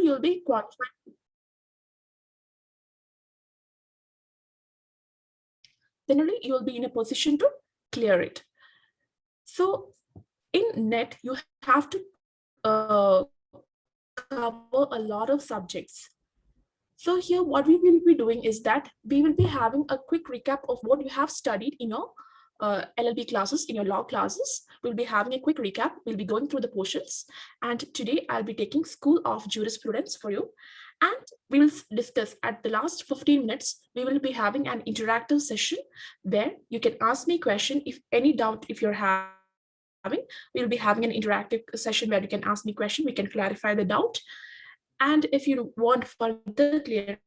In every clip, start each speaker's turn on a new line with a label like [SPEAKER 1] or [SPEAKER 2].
[SPEAKER 1] you'll be qualified. Then only you'll be in a position to clear it. So in NET, you have to cover a lot of subjects. So here what we will be doing is that we will be having a quick recap of what you have studied in your LLB classes, in your law classes. We'll be having a quick recap. We'll be going through the portions. And today I'll be taking School of Jurisprudence for you. And we will discuss at the last 15 minutes, we will be having an interactive session where you can ask me a question if any doubt if you're having. We'll be having an interactive session where you can ask me a question, we can clarify the doubt. And if you want further clearance,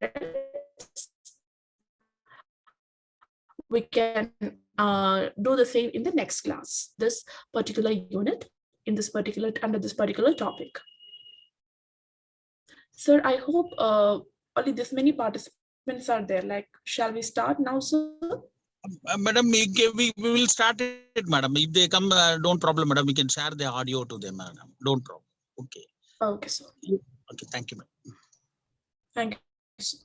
[SPEAKER 1] we can do the same in the next class, this particular unit, in this particular, under this particular topic. Sir, I hope only this many participants are there. Like, shall we start now, sir?
[SPEAKER 2] Madam, we will start it, madam. If they come, don't problem, madam. We can share the audio to them, madam. Don't problem. Okay.
[SPEAKER 1] Okay, sir.
[SPEAKER 2] Okay, thank you, madam.
[SPEAKER 1] Thank you, sir.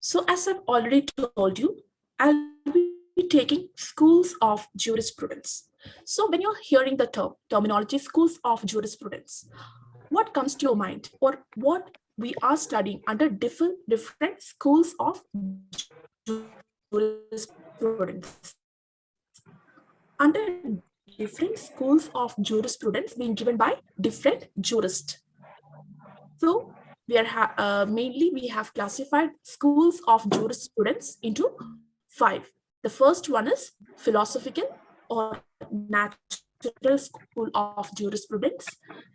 [SPEAKER 1] So as I've already told you, I'll be taking schools of jurisprudence. So when you're hearing the terminology schools of jurisprudence, what comes to your mind, or what we are studying under different schools of jurisprudence? Under different schools of jurisprudence being given by different jurists. So we are mainly we have classified schools of jurisprudence into 5. The first one is philosophical or natural school of jurisprudence.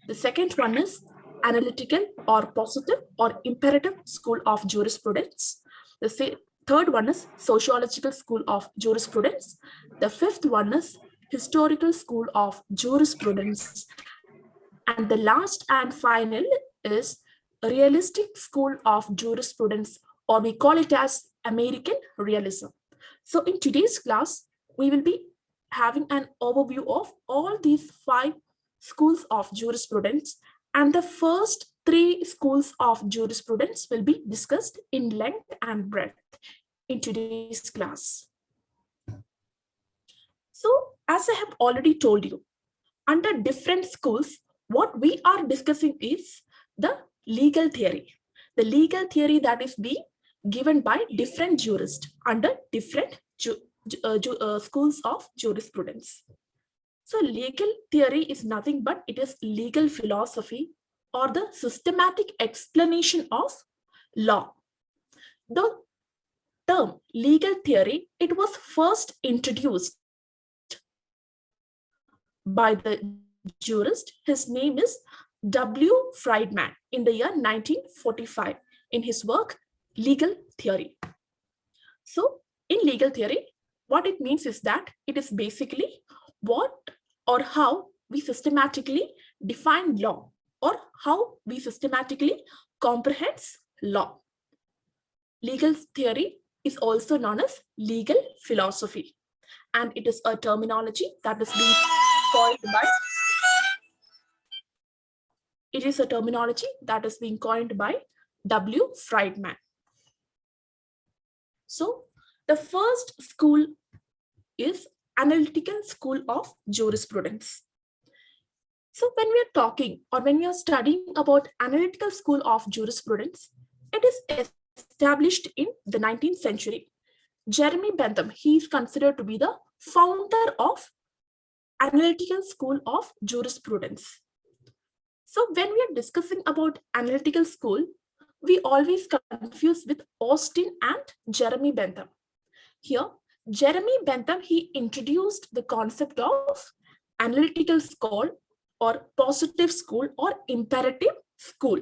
[SPEAKER 1] The second one is analytical or positive or imperative school of jurisprudence. The third one is sociological school of jurisprudence. The fifth one is historical school of jurisprudence. And the last and final is realistic school of jurisprudence, or we call it as American realism. So in today's class, we will be having an overview of all these 5 schools of jurisprudence, and the first 3 schools of jurisprudence will be discussed in length and breadth in today's class. So as I have already told you, under different schools, what we are discussing is the legal theory. The legal theory that is being given by different jurists under different schools of jurisprudence. So legal theory is nothing but it is legal philosophy or the systematic explanation of law. The term legal theory, it was first introduced by the jurist. His name is W. Friedman in the year 1945 in his work Legal Theory. So in legal theory, what it means is that it is basically what or how we systematically define law, or how we systematically comprehend law. Legal theory is also known as legal philosophy, and it is a terminology that is being coined by W. Friedman. So the first school is Analytical School of Jurisprudence. So when we are talking or when we are studying about Analytical School of Jurisprudence, it is established in the 19th century. Jeremy Bentham, he is considered to be the founder of Analytical School of Jurisprudence. So when we are discussing about Analytical School, we always confuse with Austin and Jeremy Bentham. Here, Jeremy Bentham, he introduced the concept of Analytical School or positive school or imperative school.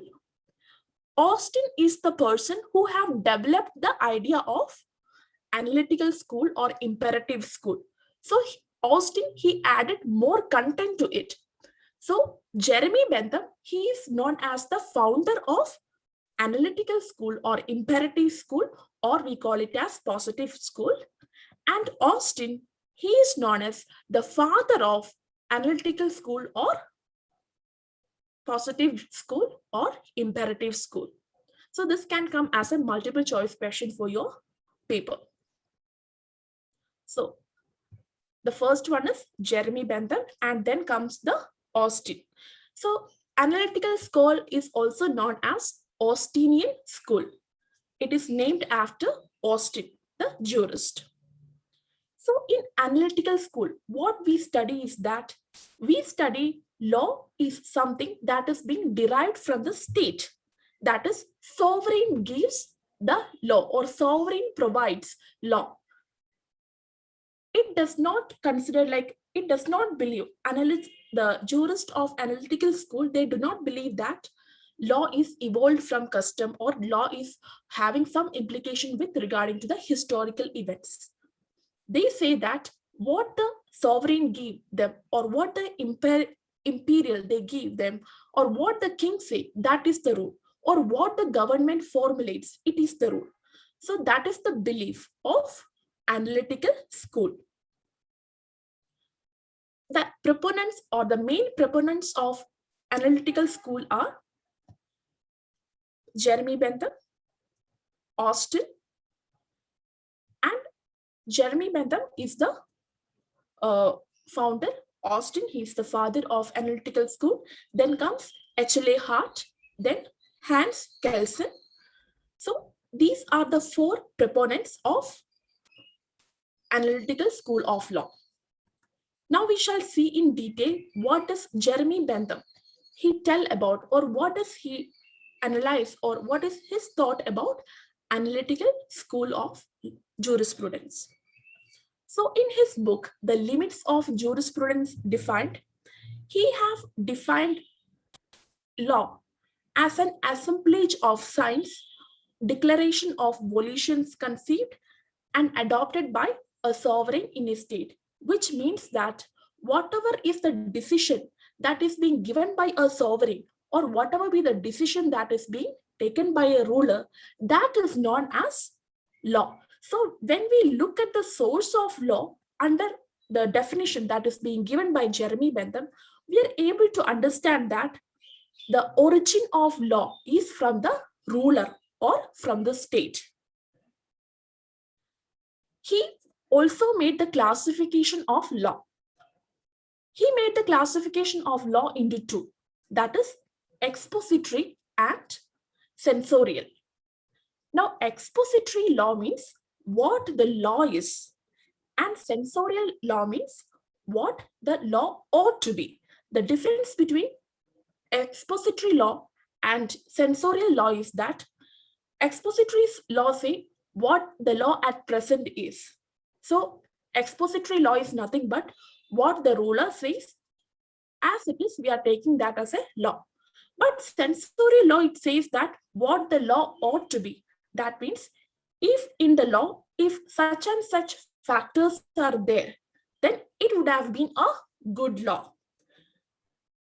[SPEAKER 1] Austin is the person who have developed the idea of Analytical School or imperative school. So Austin, he added more content to it. So Jeremy Bentham, he is known as the founder of Analytical School or Imperative School, or we call it as Positive School. And Austin, he is known as the father of Analytical School or Positive School or Imperative School. So this can come as a multiple choice question for your paper. So the first one is Jeremy Bentham, and then comes the Austin. So Analytical School is also known as Austinian School. It is named after Austin, the jurist. So in Analytical School, what we study is that we study law is something that is being derived from the state. That is, sovereign gives the law or sovereign provides law. It does not consider, like, it does not believe, the jurist of Analytical School, they do not believe that law is evolved from custom or law is having some implication with regarding to the historical events. They say that what the sovereign give them, or what the imperial they give them, or what the king say, that is the rule, or what the government formulates, it is the rule. So that is the belief of Analytical School. The proponents or the main proponents of Analytical School are Jeremy Bentham, Austin, and Jeremy Bentham is the founder. Austin, he's the father of Analytical School. Then comes H.L.A. Hart, then Hans Kelsen. So these are the four proponents of Analytical School of Law. Now we shall see in detail what does Jeremy Bentham he tell about, or what does he analyze, or what is his thought about Analytical School of Jurisprudence. So in his book, The Limits of Jurisprudence Defined, he have defined law as an assemblage of signs, declaration of volitions conceived and adopted by a sovereign in a state, which means that whatever is the decision that is being given by a sovereign, or whatever be the decision that is being taken by a ruler, that is known as law. So when we look at the source of law under the definition that is being given by Jeremy Bentham, we are able to understand that the origin of law is from the ruler or from the state. He also made the classification of law. He made the classification of law into two, that is expository and censorial. Now, expository law means what the law is, and censorial law means what the law ought to be. The difference between expository law and censorial law is that expository law say what the law at present is. So expository law is nothing but what the ruler says as it is, we are taking that as a law. But censorial law, it says that what the law ought to be. That means if in the law, if such and such factors are there, then it would have been a good law.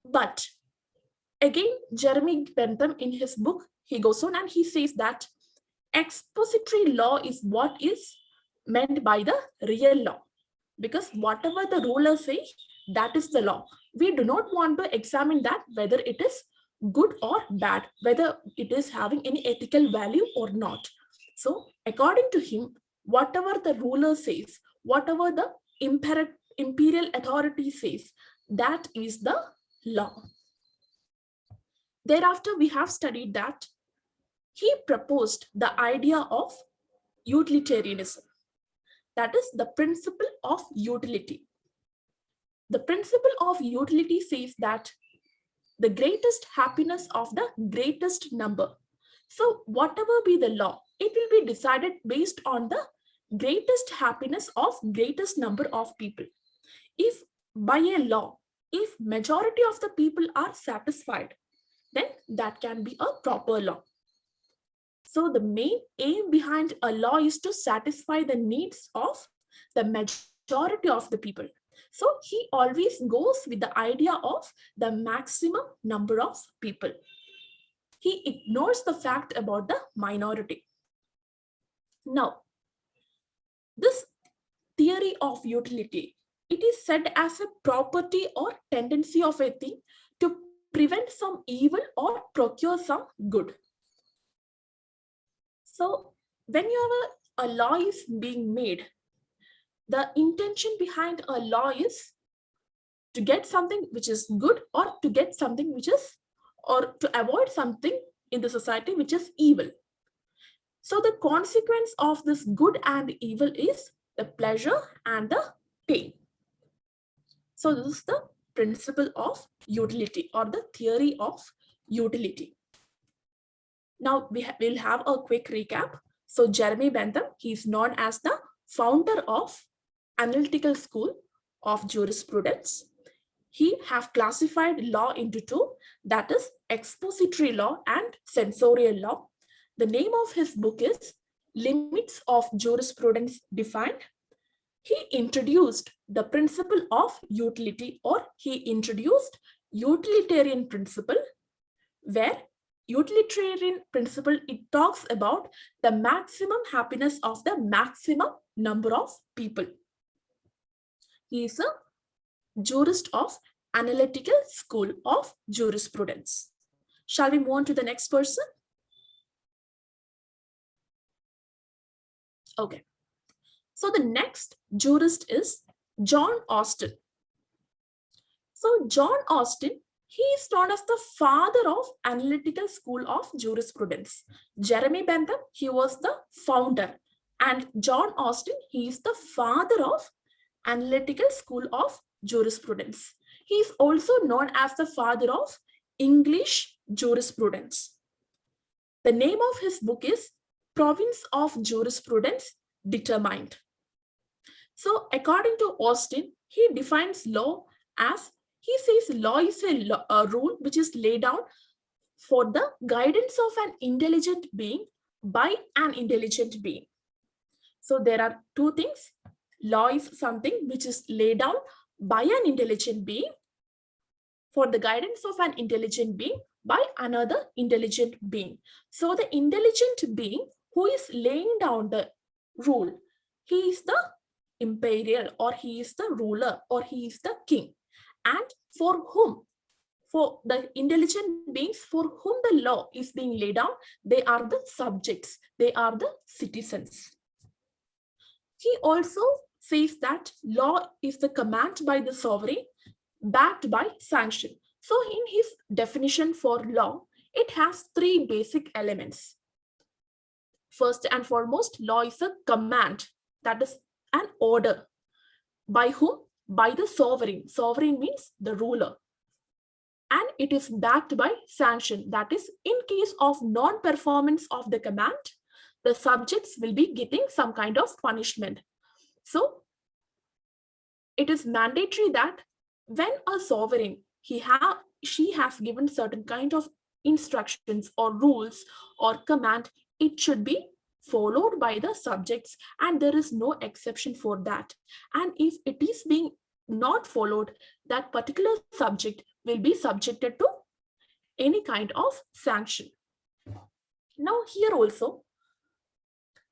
[SPEAKER 1] But again, Jeremy Bentham in his book, he goes on and he says that expository law is what is meant by the real law, because whatever the ruler says, that is the law. We do not want to examine that whether it is good or bad, whether it is having any ethical value or not. So according to him, whatever the ruler says, whatever the imperial authority says, that is the law. Thereafter, we have studied that he proposed the idea of utilitarianism. That is the principle of utility. The principle of utility says that the greatest happiness of the greatest number. So whatever be the law, it will be decided based on the greatest happiness of greatest number of people. If by a law, if majority of the people are satisfied, then that can be a proper law. So the main aim behind a law is to satisfy the needs of the majority of the people. So he always goes with the idea of the maximum number of people. he ignores the fact about the minority. Now, this theory of utility, it is said as a property or tendency of a thing to prevent some evil or procure some good. So when a law is being made, the intention behind a law is to get something which is good, or to get something which is, or to avoid something in the society which is evil. So the consequence of this good and evil is the pleasure and the pain. So this is the principle of utility, or the theory of utility. Now we'll have a quick recap. So Jeremy Bentham, he's known as the founder of Analytical School of Jurisprudence. He have classified law into two, that is expository law and sensorial law. The name of his book is Limits of Jurisprudence Defined. He introduced the principle of utility, or he introduced utilitarian principle, where utilitarian principle, it talks about the maximum happiness of the maximum number of people. He is a jurist of Analytical School of Jurisprudence. Shall we move on to the next person? Okay. So the next jurist is John Austin. So John Austin, he is known as the father of Analytical School of Jurisprudence. Jeremy Bentham, he was the founder, and John Austin, he is the father of Analytical School of Jurisprudence. He is also known as the father of English jurisprudence. The name of his book is Province of Jurisprudence Determined. So according to Austin, he defines law as, he says law is a rule which is laid down for the guidance of an intelligent being by an intelligent being. So there are two things. Law is something which is laid down by an intelligent being for the guidance of an intelligent being by another intelligent being. So the intelligent being who is laying down the rule, he is the imperial, or he is the ruler, or he is the king. And for whom? For the intelligent beings for whom the law is being laid down, they are the subjects, they are the citizens. He also says that law is the command by the sovereign backed by sanction. So in his definition for law, it has three basic elements. First and foremost, law is a command, that is an order. By whom? By the sovereign. Sovereign means the ruler. And it is backed by sanction. That is, in case of non-performance of the command, the subjects will be getting some kind of punishment. So it is mandatory that when a sovereign, she has given certain kind of instructions or rules or command, it should be followed by the subjects, and there is no exception for that. And if it is being not followed, that particular subject will be subjected to any kind of sanction. Now here also,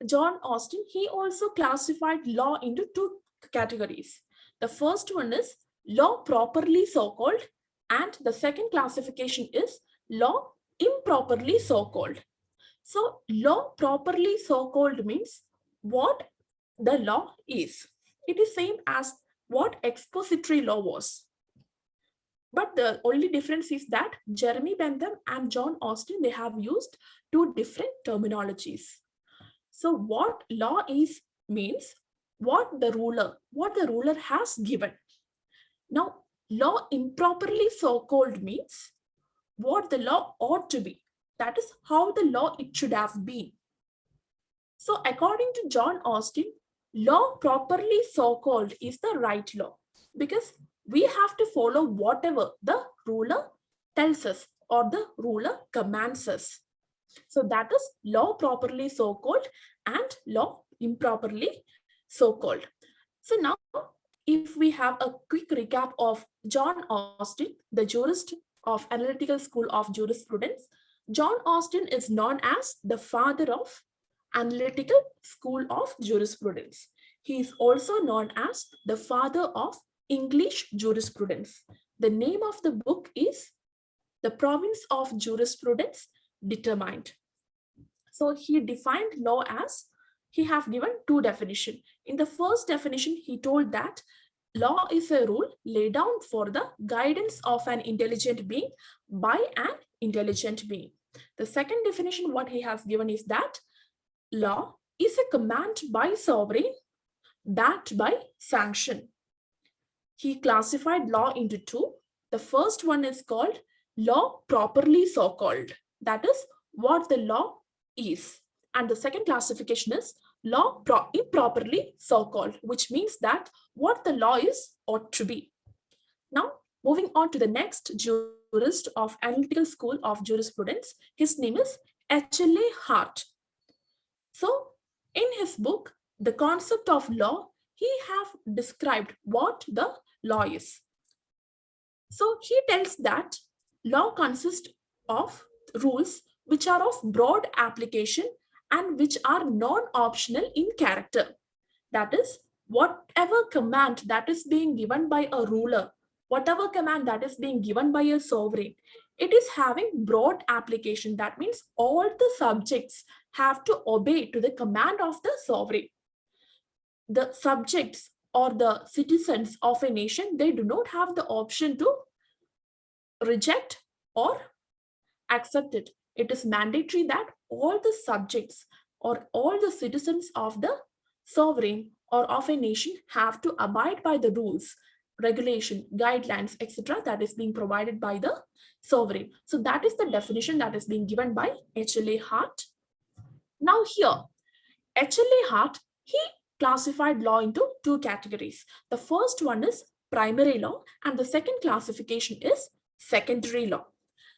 [SPEAKER 1] John Austin, he also classified law into two categories. The first one is law properly so-called, and the second classification is law improperly so-called. So law properly so-called means what the law is. It is same as what expository law was. But the only difference is that Jeremy Bentham and John Austin, they have used two different terminologies. So what law is means what the ruler has given. Now, law improperly so-called means what the law ought to be. That is how the law it should have been. So according to John Austin, law properly so-called is the right law, because we have to follow whatever the ruler tells us or the ruler commands us. So that is law properly so-called and law improperly so-called. So now, if we have a quick recap of John Austin, the jurist of Analytical School of Jurisprudence, John Austin is known as the father of Analytical School of Jurisprudence. He is also known as the father of English jurisprudence. The name of the book is The Province of Jurisprudence Determined. So he defined law as, he have given two definitions. In the first definition, he told that law is a rule laid down for the guidance of an intelligent being by an intelligent being. The second definition, what he has given is that law is a command by sovereign backed by sanction. He classified law into two. The first one is called law properly so-called. That is what the law is. And the second classification is law improperly so-called, which means that what the law is ought to be. Now, moving on to the next jurist of Analytical School of Jurisprudence, his name is H.L.A. Hart. So, in his book, The Concept of Law, he have described what the law is. So, he tells that law consists of rules which are of broad application and which are non-optional in character. That is, whatever command that is being given by a ruler, whatever command that is being given by a sovereign, it is having broad application. That means all the subjects have to obey to the command of the sovereign. The subjects or the citizens of a nation, they do not have the option to reject or accept it. It is mandatory that all the subjects or all the citizens of the sovereign or of a nation have to abide by the rules, regulation, guidelines, etc. that is being provided by the sovereign. So that is the definition that is being given by H.L.A. Hart. Now here, H.L.A. Hart, he classified law into two categories. The first one is primary law and the second classification is secondary law.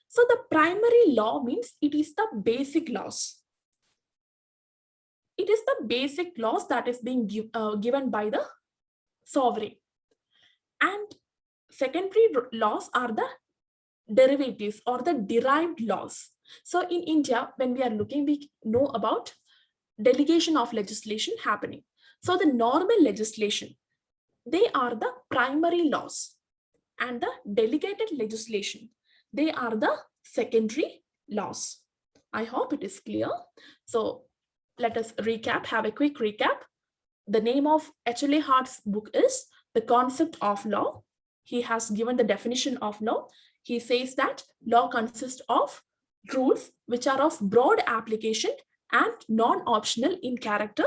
[SPEAKER 1] So the primary law means it is the basic laws. It is the basic laws that is being given by the sovereign. And secondary laws are the derivatives or the derived laws. So in India, when we are looking, we know about delegation of legislation happening. So the normal legislation, they are the primary laws, and the delegated legislation, they are the secondary laws. I hope it is clear. So let us recap, have a quick recap. The name of H.L.A. Hart's book is The Concept of Law. He has given the definition of law. He says that law consists of rules which are of broad application and non-optional in character.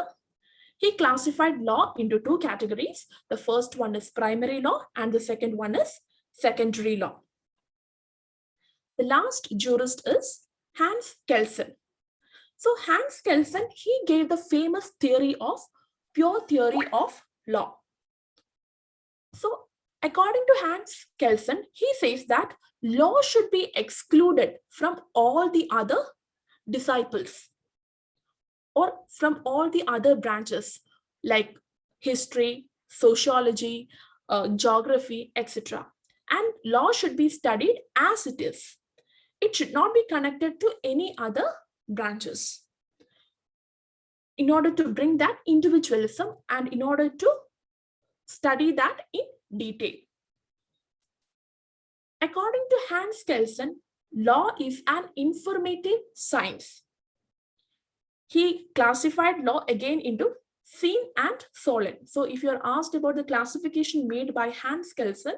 [SPEAKER 1] He classified law into two categories. The first one is primary law and the second one is secondary law. The last jurist is Hans Kelsen. So Hans Kelsen, he gave the famous theory of pure theory of law. So according to Hans Kelsen, he says that law should be excluded from all the other disciples or from all the other branches like history, sociology, geography, etc. And law should be studied as it is. It should not be connected to any other branches in order to bring that individualism and in order to study that in detail. According to Hans Kelsen, law is an informative science. He classified law again into seen and solent. So if you're asked about the classification made by Hans Kelsen,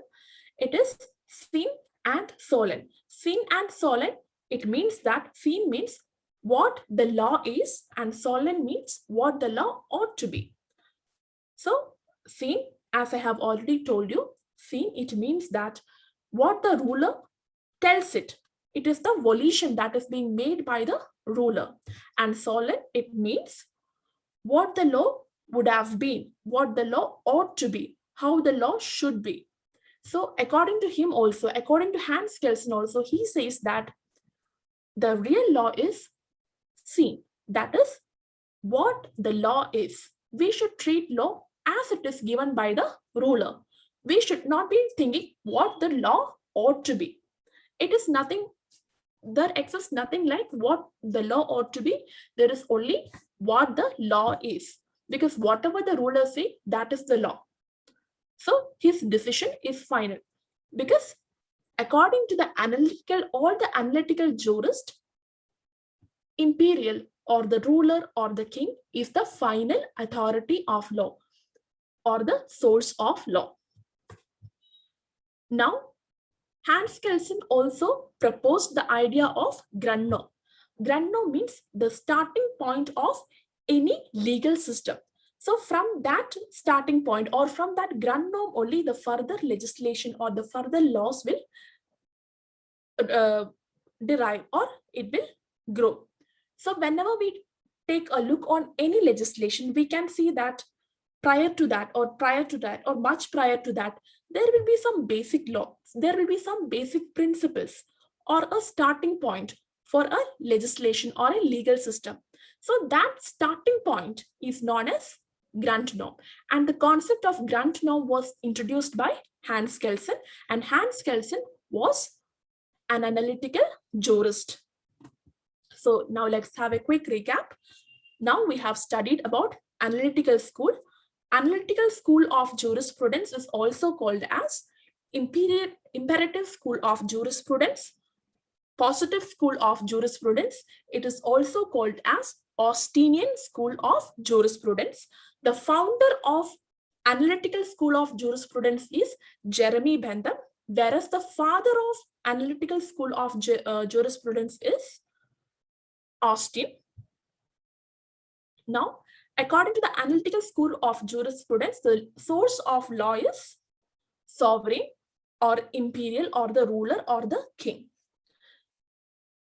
[SPEAKER 1] it is seen and solent. Seen and solent, it means that seen means what the law is and solent means what the law ought to be. So seen, as I have already told you, seen, it means that what the ruler tells it. It is the volition that is being made by the ruler. And solent, it means what the law would have been, what the law ought to be, how the law should be. So according to him also, according to Hans Kelsen also, he says that the real law is seen. That is what the law is. We should treat law as it is given by the ruler. We should not be thinking what the law ought to be. It is nothing there exists nothing like what the law ought to be. There is only what the law is, because whatever the ruler say, that is the law. So his decision is final, because according to the analytical jurist, imperial or the ruler or the king is the final authority of law or the source of law. Now, Hans Kelsen also proposed the idea of grundnorm. Grundnorm means the starting point of any legal system. So from that starting point or from that grundnorm only, the further legislation or the further laws will derive or it will grow. So whenever we take a look on any legislation, we can see that prior to that or much prior to that, there will be some basic laws, there will be some basic principles or a starting point for a legislation or a legal system. So that starting point is known as grant norm. And the concept of grant norm was introduced by Hans Kelsen, and Hans Kelsen was an analytical jurist. So now let's have a quick recap. Now we have studied about analytical school. Analytical school of jurisprudence is also called as imperative school of jurisprudence, positive school of jurisprudence. It is also called as Austinian school of jurisprudence. The founder of analytical school of jurisprudence is Jeremy Bentham, whereas the father of analytical school of jurisprudence is Austin. Now, according to the analytical school of jurisprudence, the source of law is sovereign or imperial or the ruler or the king.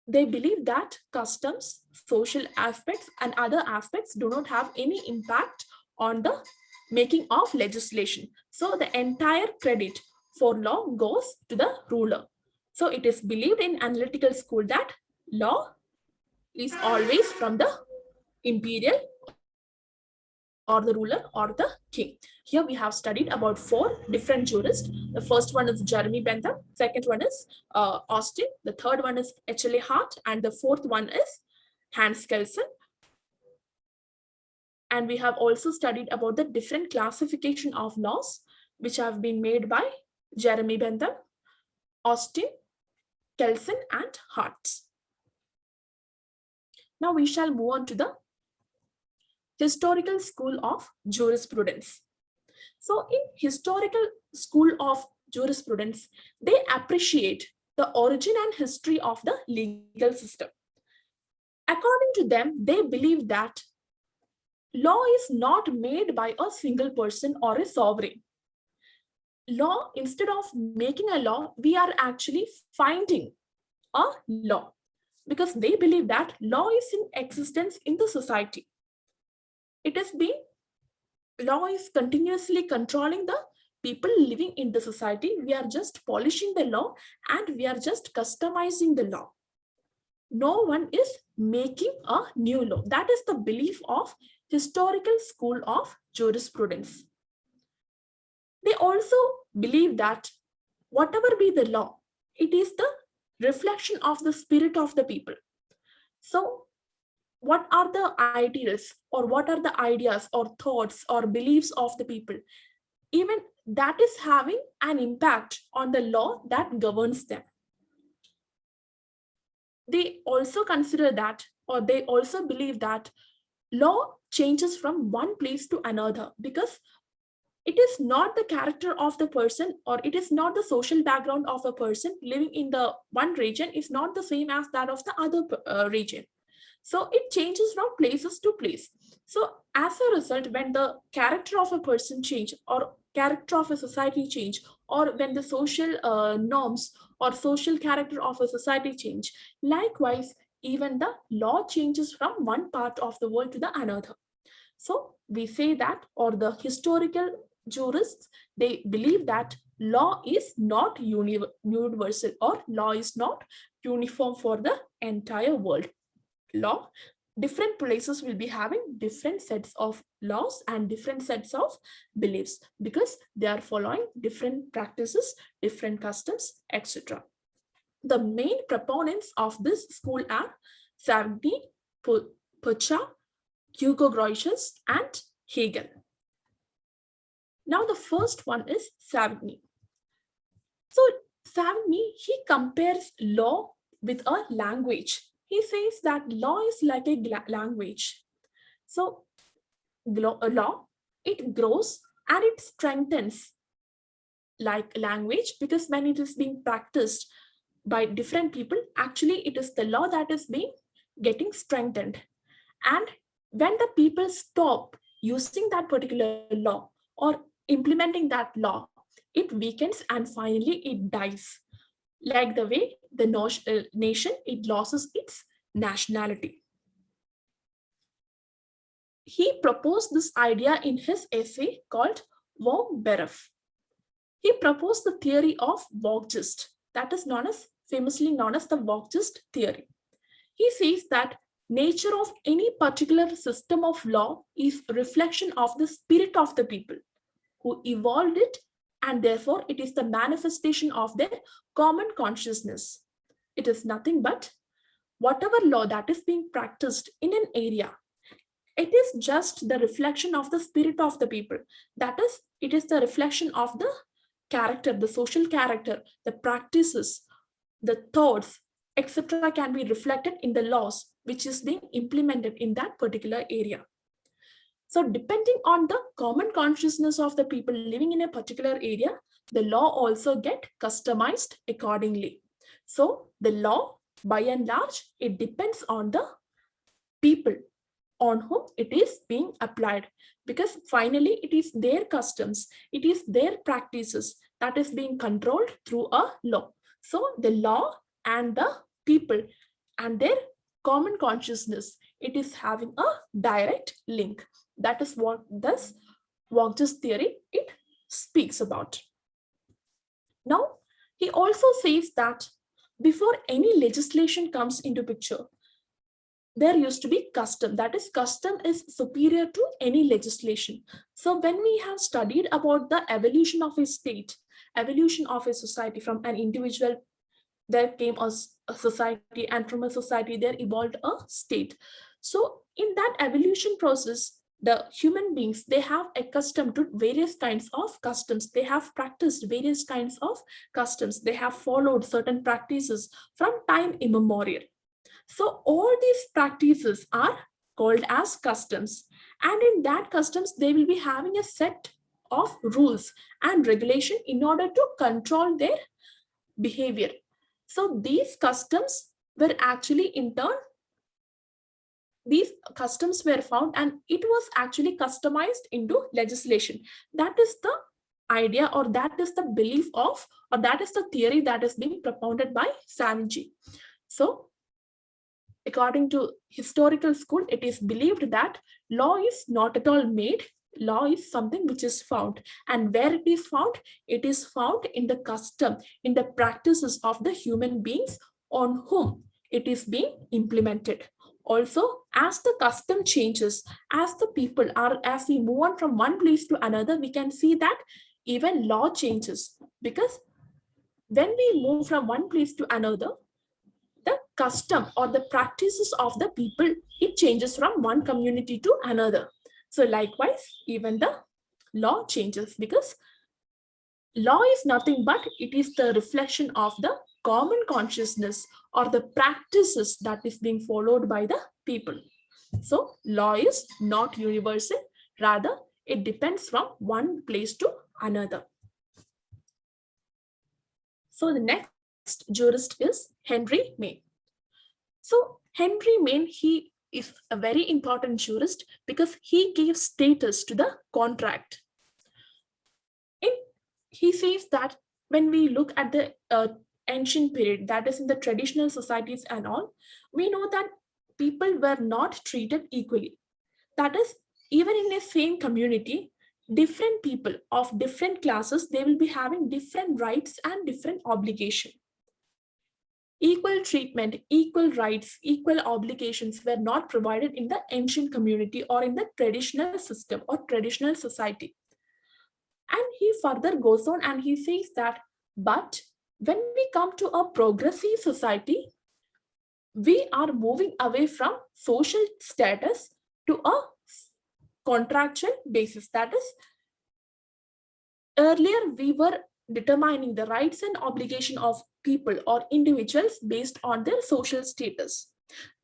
[SPEAKER 1] They believe that customs, social aspects, and other aspects do not have any impact on the making of legislation. So the entire credit for law goes to the ruler. So it is believed in analytical school that law is always from the imperial or the ruler or the king. Here we have studied about 4 different jurists. The first one is Jeremy Bentham, second one is Austin, the third one is H.L.A. Hart, and the fourth one is Hans Kelsen. And we have also studied about the different classification of laws which have been made by Jeremy Bentham, Austin, Kelsen, and Hart. Now we shall move on to the historical school of jurisprudence. So in historical school of jurisprudence, they appreciate the origin and history of the legal system. According to them, they believe that law is not made by a single person or a sovereign. Law, instead of making a law, we are actually finding a law, because they believe that law is in existence in the society. It is being, law is continuously controlling the people living in the society. We are just polishing the law and we are just customizing the law. No one is making a new law. That is the belief of historical school of jurisprudence. They also believe that whatever be the law, it is the reflection of the spirit of the people. So what are the ideals or what are the ideas or thoughts or beliefs of the people? Even that is having an impact on the law that governs them. They also consider that, or they also believe that law changes from one place to another, because it is not the character of the person or it is not the social background of a person living in the one region is not the same as that of the other region. So it changes from places to place. So as a result, when the character of a person change or character of a society change, or when the social norms or social character of a society change, likewise, even the law changes from one part of the world to the another. So we say that, or the historical jurists, they believe that law is not universal or law is not uniform for the entire world. Law, different places will be having different sets of laws and different sets of beliefs, because they are following different practices, different customs, etc. The main proponents of this school are Savigny, Pucha, Hugo Grotius, and Hegel. Now the first one is Savigny. So Savigny, he compares law with a language. He says that law is like a language. So law, it grows and it strengthens like language, because when it is being practiced by different people, actually it is the law that is being getting strengthened. And when the people stop using that particular law or implementing that law, it weakens and finally it dies. Like the way the nation, it loses its nationality. He proposed this idea in his essay called Vom Beruf. He proposed the theory of Boxist, that is famously known as the Boxist theory. He says that nature of any particular system of law is a reflection of the spirit of the people who evolved it, and therefore it is the manifestation of their common consciousness. It is nothing but whatever law that is being practiced in an area, it is just the reflection of the spirit of the people. That is, it is the reflection of the character, the social character, the practices, the thoughts, etc. can be reflected in the laws which is being implemented in that particular area. So depending on the common consciousness of the people living in a particular area, the law also get customized accordingly. So the law, by and large, it depends on the people on whom it is being applied, because finally it is their customs, it is their practices that is being controlled through a law. So the law and the people and their common consciousness, it is having a direct link. That is what this Boxist theory it speaks about. Now he also says that before any legislation comes into picture, there used to be custom. That is, custom is superior to any legislation. So when we have studied about the evolution of a state, evolution of a society, from an individual there came a society, and from a society there evolved a state. So in that evolution process, the human beings, they have accustomed to various kinds of customs, they have practiced various kinds of customs, they have followed certain practices from time immemorial. So all these practices are called as customs. And in that customs, they will be having a set of rules and regulation in order to control their behavior. So these customs were actually in turn, these customs were found and it was actually customized into legislation. That is the idea, or that is the belief of, or that is the theory that is being propounded by Savigny. So according to historical school, it is believed that law is not at all made. Law is something which is found. And where it is found in the custom, in the practices of the human beings on whom it is being implemented. Also, as the custom changes, as the people are, as we move on from one place to another, we can see that even law changes. Because when we move from one place to another, the custom or the practices of the people, it changes from one community to another. So likewise, even the law changes, because law is nothing but it is the reflection of the common consciousness or the practices that is being followed by the people. So law is not universal, rather it depends from one place to another. So the next jurist is Henry Maine. So Henry Maine, he is a very important jurist because he gave status to the contract. He says that when we look at the ancient period, that is in the traditional societies and all, we know that people were not treated equally. That is, even in a same community, different people of different classes, they will be having different rights and different obligations. Equal treatment, equal rights, equal obligations were not provided in the ancient community or in the traditional system or traditional society. And he further goes on and he says that, but When we come to a progressive society, we are moving away from social status to a contractual basis. That is, earlier we were determining the rights and obligation of people or individuals based on their social status.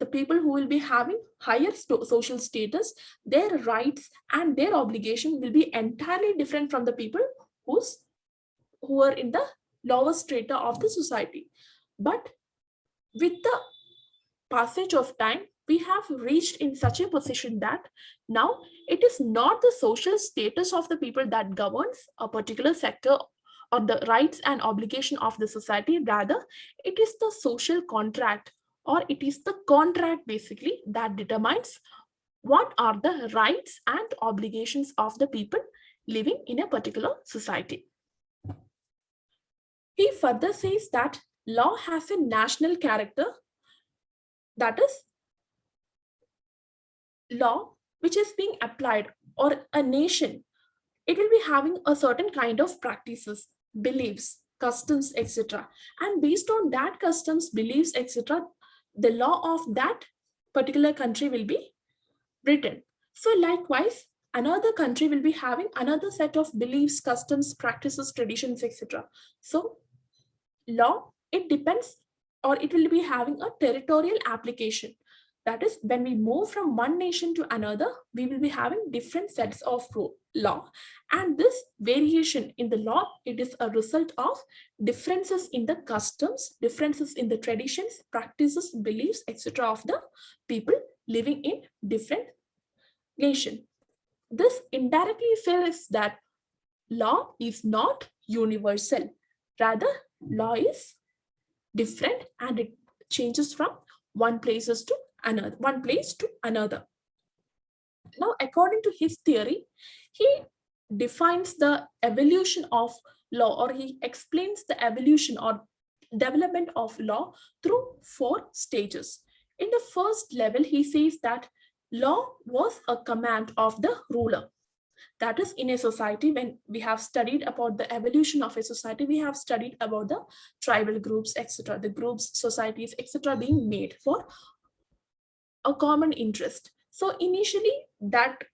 [SPEAKER 1] The people who will be having higher social status, their rights and their obligation will be entirely different from the people who are in the lower strata of the society. But with the passage of time, we have reached in such a position that now it is not the social status of the people that governs a particular sector or the rights and obligation of the society. Rather, it is the social contract, or it is the contract basically that determines what are the rights and obligations of the people living in a particular society. He further says that law has a national character, that is, law which is being applied, or a nation, it will be having a certain kind of practices, beliefs, customs, etc. And based on that customs, beliefs, etc., the law of that particular country will be written. So likewise, another country will be having another set of beliefs, customs, practices, traditions, etc. So law, it depends, or it will be having a territorial application. That is, when we move from one nation to another, we will be having different sets of law. And this variation in the law, it is a result of differences in the customs, differences in the traditions, practices, beliefs, etc. of the people living in different nation. This indirectly says that law is not universal. Rather, law is different and it changes from one place to another. Now, according to his theory, he defines the evolution of law, or he explains the evolution or development of law through four stages. In the first level, he says that law was a command of the ruler. That is, in a society, when we have studied about the evolution of a society, we have studied about the tribal groups, etc., the groups, societies, etc., being made for a common interest. So initially, that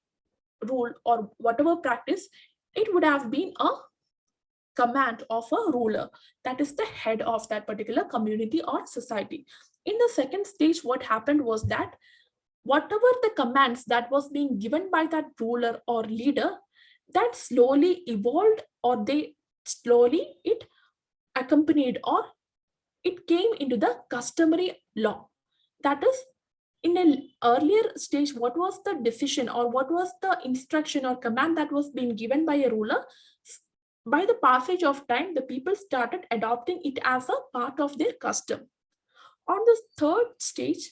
[SPEAKER 1] rule or whatever practice, it would have been a command of a ruler, that is the head of that particular community or society. In the second stage, what happened was that whatever the commands that was being given by that ruler or leader, that slowly evolved, or they slowly it accompanied, or it came into the customary law. That is, in an earlier stage, what was the decision or what was the instruction or command that was being given by a ruler, by the passage of time, the people started adopting it as a part of their custom. On the third stage,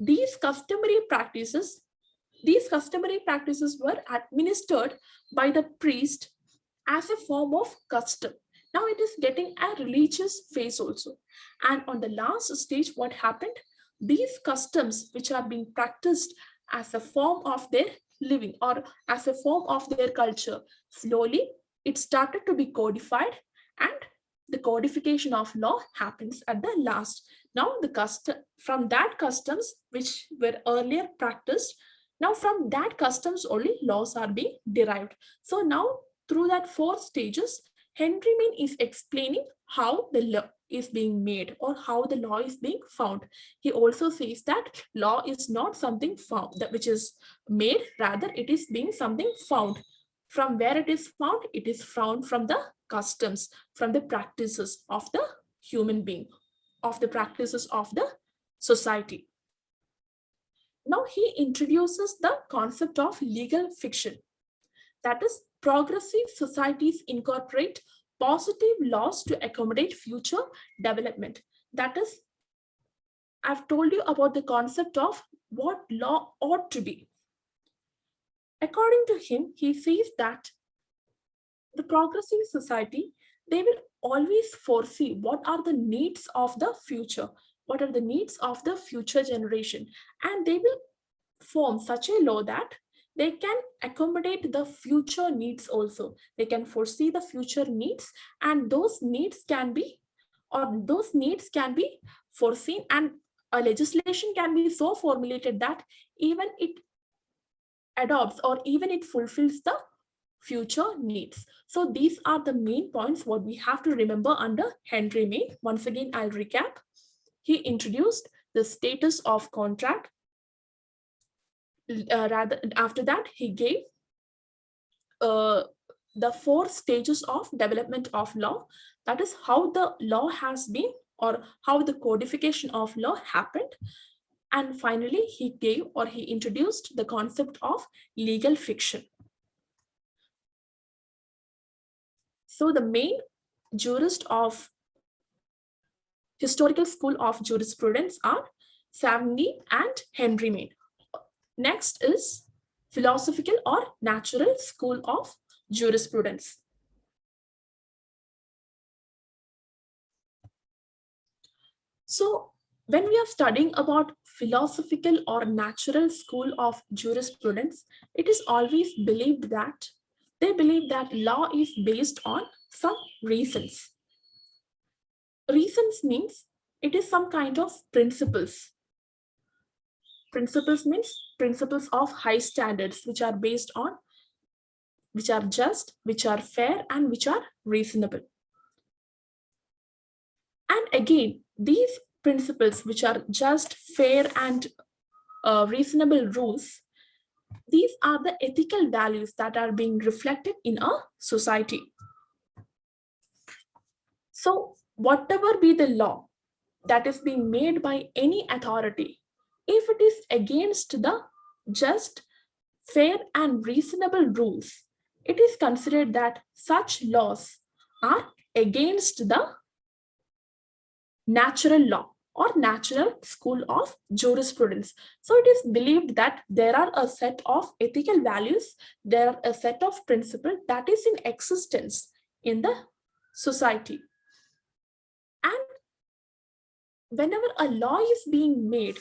[SPEAKER 1] these customary practices these customary practices were administered by the priest as a form of custom. Now it is getting a religious phase also. And on the last stage, what happened? These customs, which are being practiced as a form of their living or as a form of their culture, slowly it started to be codified, and the codification of law happens at the last. Now the custom, from that customs which were earlier practiced, now from that customs only laws are being derived. So now through that four stages, Henry Mean is explaining how the law is being made or how the law is being found. He also says that law is not something found, that which is made, rather it is being something found. From where it is found? It is found from the customs, from the practices of the human being, of the practices of the society. Now he introduces the concept of legal fiction. That is, progressive societies incorporate positive laws to accommodate future development. That is, I've told you about the concept of what law ought to be. According to him, he says that the progressive society, they will always foresee what are the needs of the future, what are the needs of the future generation, and they will form such a law that they can accommodate the future needs also. They can foresee the future needs, and those needs can be or those needs can be foreseen, and a legislation can be so formulated that even it adopts or even it fulfills the future needs. So these are the main points what we have to remember under Henry May. Once again, I'll recap. He introduced the status of contract. Rather, after that, he gave uh, the 4 stages of development of law. That is how the law has been, or how the codification of law happened. And finally, he introduced the concept of legal fiction. So the main jurist of historical school of jurisprudence are Savigny and Henry May. Next is philosophical or natural school of jurisprudence. So when we are studying about philosophical or natural school of jurisprudence, it is always believed that they believe that law is based on some reasons. Reasons means it is some kind of principles. Principles means principles of high standards, which are based on, which are just, which are fair, and which are reasonable. And again, these principles, which are just, fair, and reasonable rules, these are the ethical values that are being reflected in a society. So, whatever be the law that is being made by any authority, if it is against the just, fair, and reasonable rules, it is considered that such laws are against the natural law or natural school of jurisprudence. So it is believed that there are a set of ethical values, there are a set of principles that is in existence in the society. And whenever a law is being made,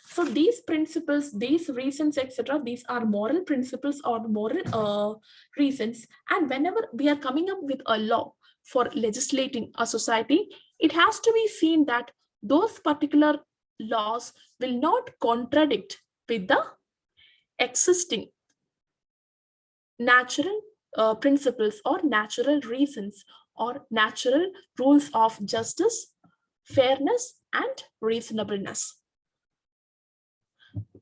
[SPEAKER 1] so these principles, these reasons, etc., these are moral principles or moral reasons. And whenever we are coming up with a law for legislating a society, it has to be seen that those particular laws will not contradict with the existing natural principles or natural reasons or natural rules of justice, fairness, and reasonableness.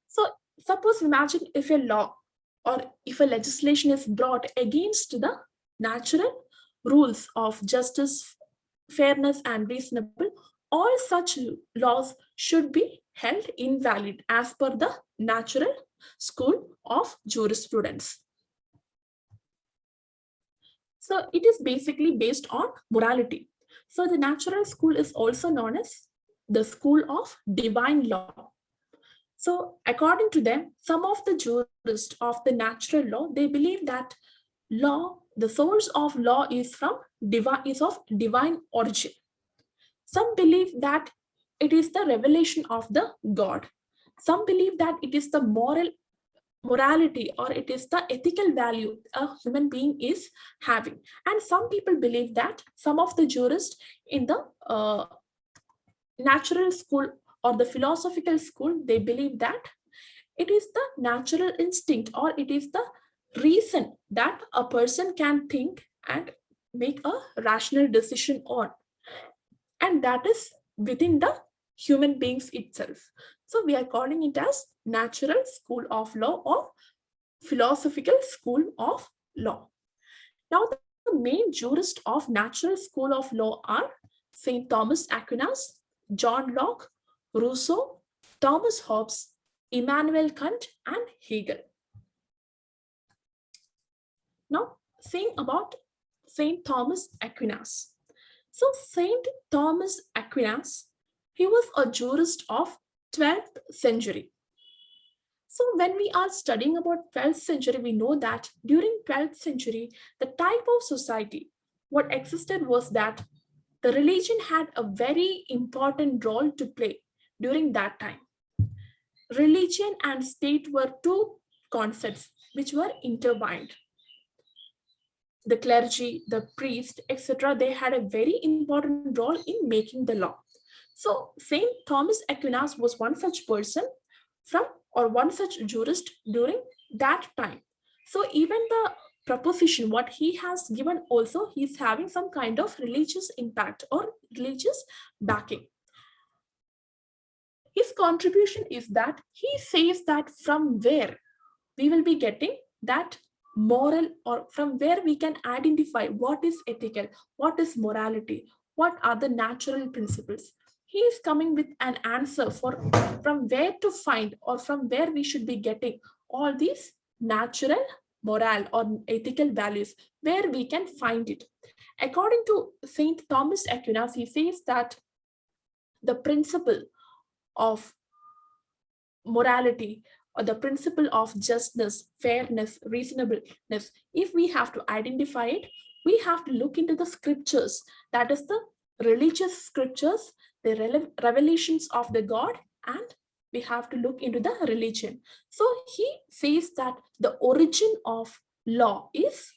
[SPEAKER 1] So suppose imagine if a law or if a legislation is brought against the natural rules of justice, fairness, and reasonable, all such laws should be held invalid as per the natural school of jurisprudence. So it is basically based on morality. So the natural school is also known as the school of divine law. So according to them, some of the jurists of the natural law, they believe that law, the source of law is of divine origin. Some believe that it is the revelation of the God. Some believe that it is the morality or it is the ethical value a human being is having. And some people believe that some of the jurists in the natural school or the philosophical school, they believe that it is the natural instinct or it is the reason that a person can think and make a rational decision on, and that is within the human beings itself. So we are calling it as natural school of law or philosophical school of law. Now the main jurists of natural school of law are St. Thomas Aquinas, John Locke, Rousseau, Thomas Hobbes, Immanuel Kant, and Hegel. Now, saying about St. Thomas Aquinas. So, St. Thomas Aquinas, he was a jurist of 12th century. So, when we are studying about 12th century, we know that during 12th century, the type of society what existed was that the religion had a very important role to play during that time. Religion and state were two concepts which were intertwined. the clergy, the priest, etc., they had a very important role in making the law. So Saint Thomas Aquinas was one such person from, or one such jurist during that time. So even the proposition what he has given also, he's having some kind of religious impact or religious backing. His contribution is that he says that from where we will be getting that moral, or from where we can identify what is ethical, what is morality, what are the natural principles. He is coming with an answer for from where to find, or from where we should be getting all these natural moral or ethical values, where we can find it. According to Saint Thomas Aquinas, he says that the principle of morality, or the principle of justness, fairness, reasonableness, if we have to identify it, we have to look into the scriptures, that is the religious scriptures, the revelations of the God, and we have to look into the religion. So he says that the origin of law is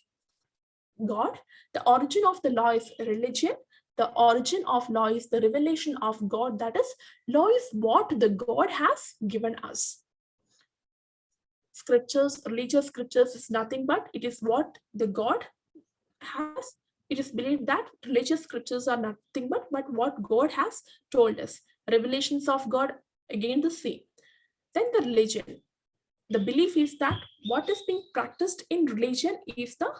[SPEAKER 1] God, the origin of the law is religion, the origin of law is the revelation of God, that is, law is what the God has given us. Scriptures, religious scriptures is nothing but it is what the God has. It is believed that religious scriptures are nothing but what God has told us. Revelations of God, again the same. Then the religion. The belief is that what is being practiced in religion is the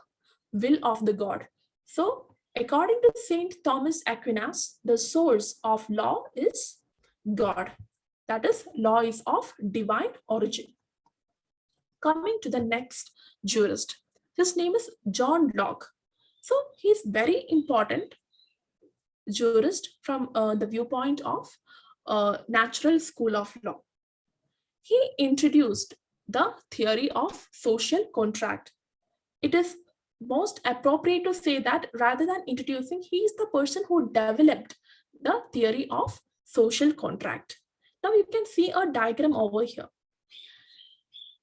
[SPEAKER 1] will of the God. So, according to Saint Thomas Aquinas, the source of law is God. That is, law is of divine origin. Coming to the next jurist, his name is John Locke. So, he's very important jurist from the viewpoint of natural school of law. He introduced the theory of social contract. It is most appropriate to say that rather than introducing, he is the person who developed the theory of social contract. Now you can see a diagram over here.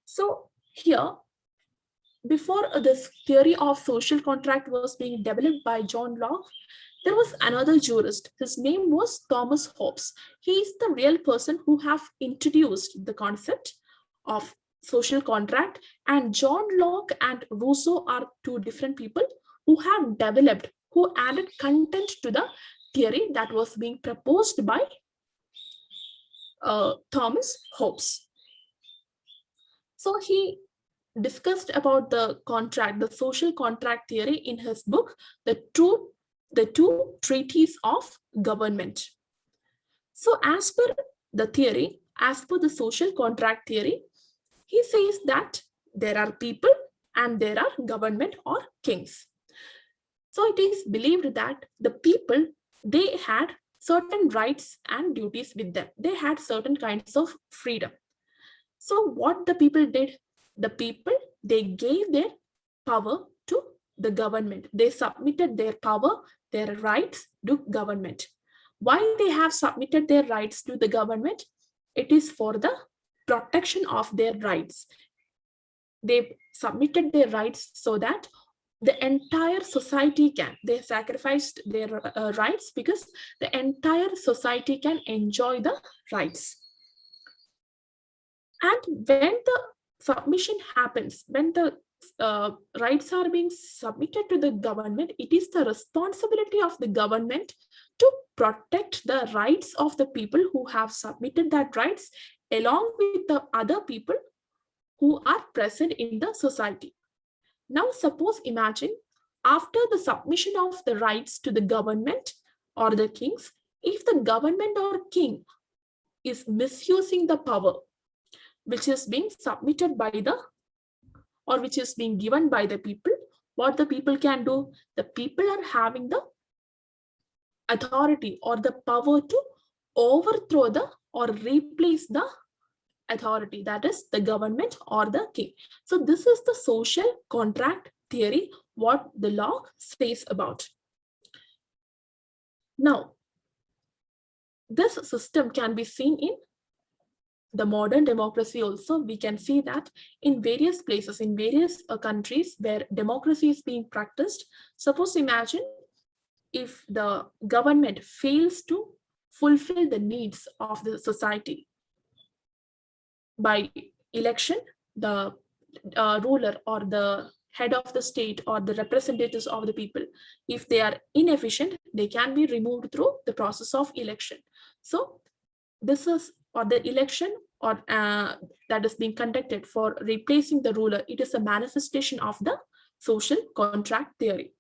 [SPEAKER 1] So here, before this theory of social contract was being developed by John Locke, there was another jurist. His name was Thomas Hobbes. He is the real person who have introduced the concept of social contract, and John Locke and Rousseau are two different people who have developed, who added content to the theory that was being proposed by Thomas Hobbes. So he discussed about the contract, the social contract theory in his book, the two treaties of government. So as per the theory, as per the social contract theory, he says that there are people and there are government or kings. So it is believed that the people, they had certain rights and duties with them. They had certain kinds of freedom. So what the people did, the people, they gave their power to the government. They submitted their power, their rights to government. Why they have submitted their rights to the government? It is for the protection of their rights. They submitted their rights so that the entire society can, they sacrificed their rights because the entire society can enjoy the rights. And when the submission happens, when the rights are being submitted to the government, it is the responsibility of the government to protect the rights of the people who have submitted that rights, along with the other people who are present in the society. Now, suppose imagine after the submission of the rights to the government or the kings, if the government or king is misusing the power which is being submitted by the, or which is being given by the people, what the people can do, the people are having the authority or the power to overthrow the or replace the authority, that is the government or the king. So this is the social contract theory, what the Locke says about. Now, this system can be seen in the modern democracy also, we can see that in various places, in various countries where democracy is being practiced, suppose imagine if the government fails to fulfill the needs of the society by election, the ruler or the head of the state or the representatives of the people, if they are inefficient, they can be removed through the process of election. So this is, or the election or that is being conducted for replacing the ruler, it is a manifestation of the social contract theory.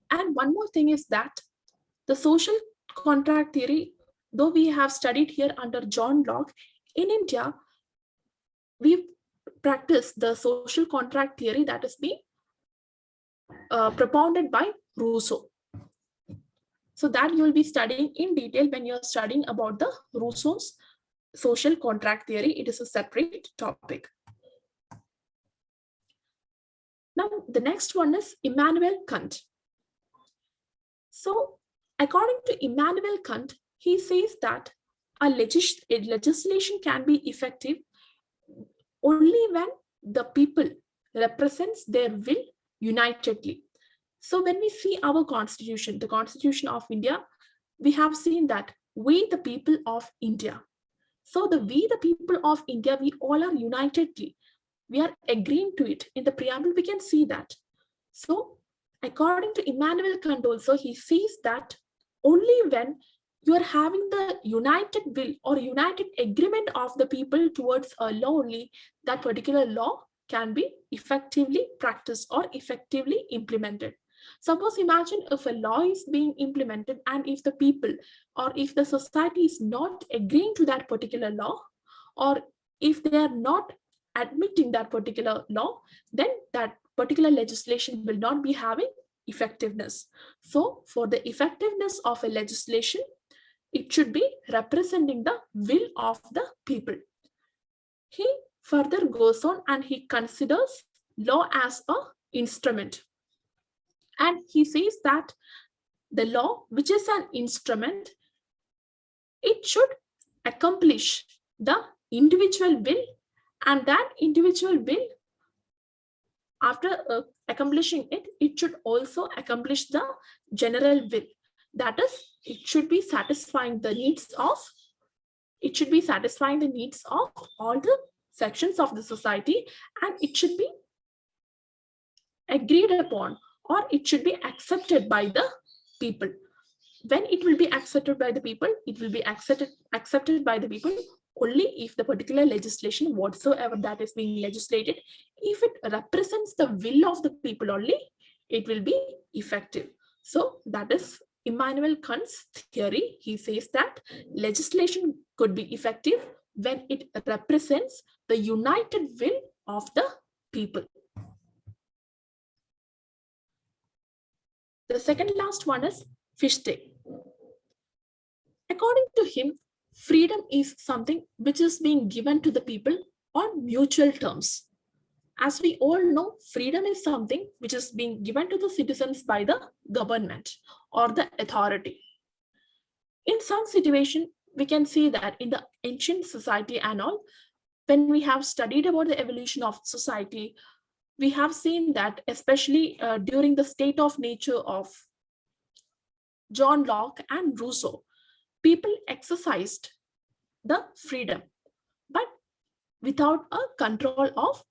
[SPEAKER 1] And one more thing is that the social contract theory, though we have studied here under John Locke, in India, we practice the social contract theory that is being propounded by Rousseau. So that you will be studying in detail when you're studying about the Rousseau's social contract theory. It is a separate topic. Now, the next one is Immanuel Kant. So, according to Immanuel Kant, he says that a legislation can be effective only when the people represents their will unitedly. So when we see our constitution, the Constitution of India, we have seen that we the people of India. So we the people of India, we all are unitedly. We are agreeing to it. In the preamble, we can see that. So according to Immanuel Kant also, he sees that only when you are having the united will or united agreement of the people towards a law, only that particular law can be effectively practiced or effectively implemented. Suppose imagine if a law is being implemented and if the people or if the society is not agreeing to that particular law, or if they are not admitting that particular law, then that particular legislation will not be having effectiveness. So for the effectiveness of a legislation, it should be representing the will of the people. He further goes on and he considers law as an instrument. And he says that the law, which is an instrument, it should accomplish the individual will, and that individual will, after accomplishing it, it should also accomplish the general will. That is, it should be satisfying the needs of all the sections of the society, and it should be agreed upon, or it should be accepted by the people. When it will be accepted by the people, it will be accepted by the people only if the particular legislation whatsoever that is being legislated, if it represents the will of the people only, it will be effective. So that is Immanuel Kant's theory. He says that legislation could be effective when it represents the united will of the people. The second last one is Fichte. According to him, freedom is something which is being given to the people on mutual terms. As we all know, freedom is something which is being given to the citizens by the government or the authority. In some situation, we can see that in the ancient society and all, when we have studied about the evolution of society, we have seen that especially during the state of nature of John Locke and Rousseau, people exercised the freedom, but without a control of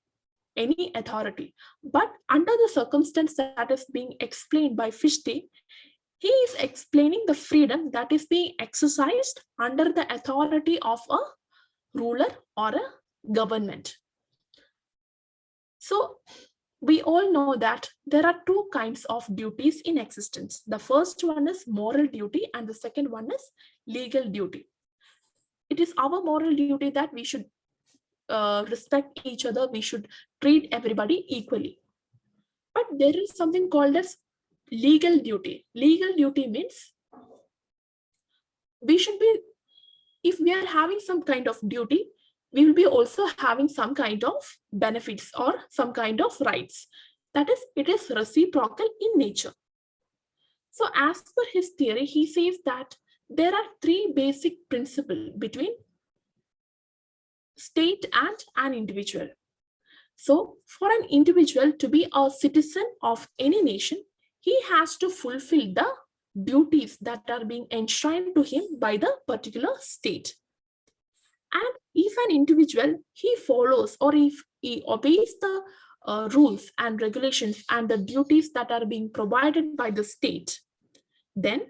[SPEAKER 1] any authority. But under the circumstance that is being explained by Fichte, he is explaining the freedom that is being exercised under the authority of a ruler or a government. So we all know that there are two kinds of duties in existence. The first one is moral duty and the second one is legal duty. It is our moral duty that we should respect each other, we should treat everybody equally. But there is something called as legal duty. Legal duty means we should be, if we are having some kind of duty, we will be also having some kind of benefits or some kind of rights. That is, it is reciprocal in nature. So as per his theory, he says that there are three basic principles between state and an individual. So, for an individual to be a citizen of any nation, he has to fulfill the duties that are being enshrined to him by the particular state. And if an individual, he follows or if he obeys the rules and regulations and the duties that are being provided by the state, then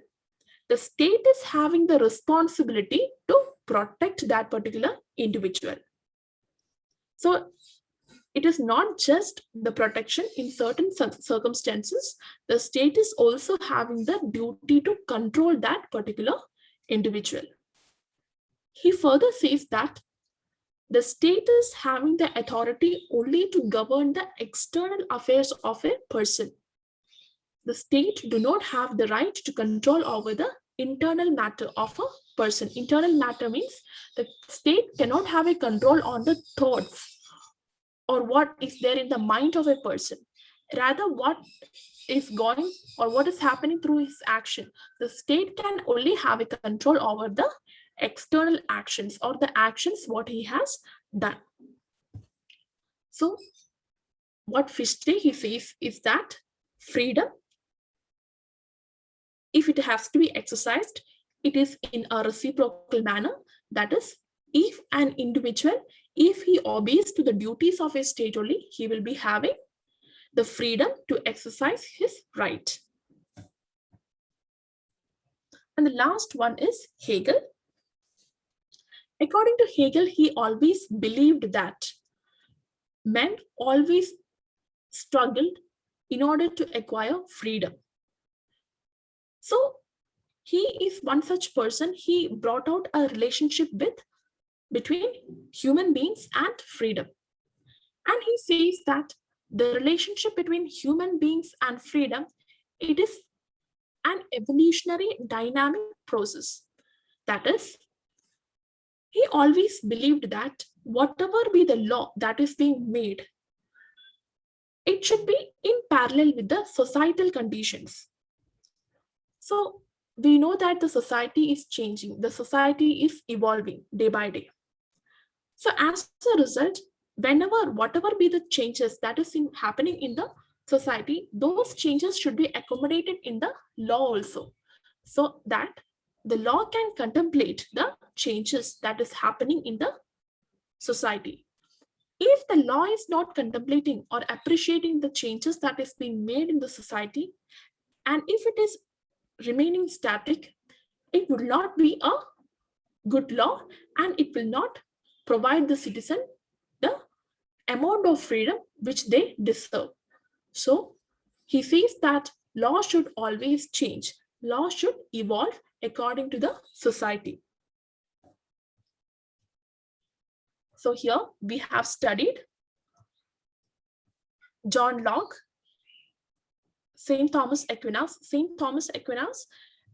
[SPEAKER 1] the state is having the responsibility to protect that particular individual. So it is not just the protection in certain circumstances, the state is also having the duty to control that particular individual. He further says that the state is having the authority only to govern the external affairs of a person. The state do not have the right to control over the internal matter of a person. Internal matter means the state cannot have a control on the thoughts or what is there in the mind of a person. Rather, what is going or what is happening through his action. The state can only have a control over the external actions or the actions what he has done. So what Fichte he says is that freedom, if it has to be exercised, it is in a reciprocal manner. That is, if an individual, if he obeys to the duties of a state only, he will be having the freedom to exercise his right. And the last one is Hegel. According to Hegel, he always believed that men always struggled in order to acquire freedom. So he is one such person. He brought out a relationship between human beings and freedom. And he says that the relationship between human beings and freedom, it is an evolutionary dynamic process. That is, he always believed that whatever be the law that is being made, it should be in parallel with the societal conditions. So we know that the society is changing, the society is evolving day by day. So as a result, whatever be the changes that is happening in the society, those changes should be accommodated in the law also, so that the law can contemplate the changes that is happening in the society. If the law is not contemplating or appreciating the changes that is being made in the society, and if it is remaining static, it would not be a good law and it will not provide the citizen the amount of freedom which they deserve. So he says that law should always change. Law should evolve according to the society. So here we have studied John Locke, St. Thomas Aquinas. St. Thomas Aquinas,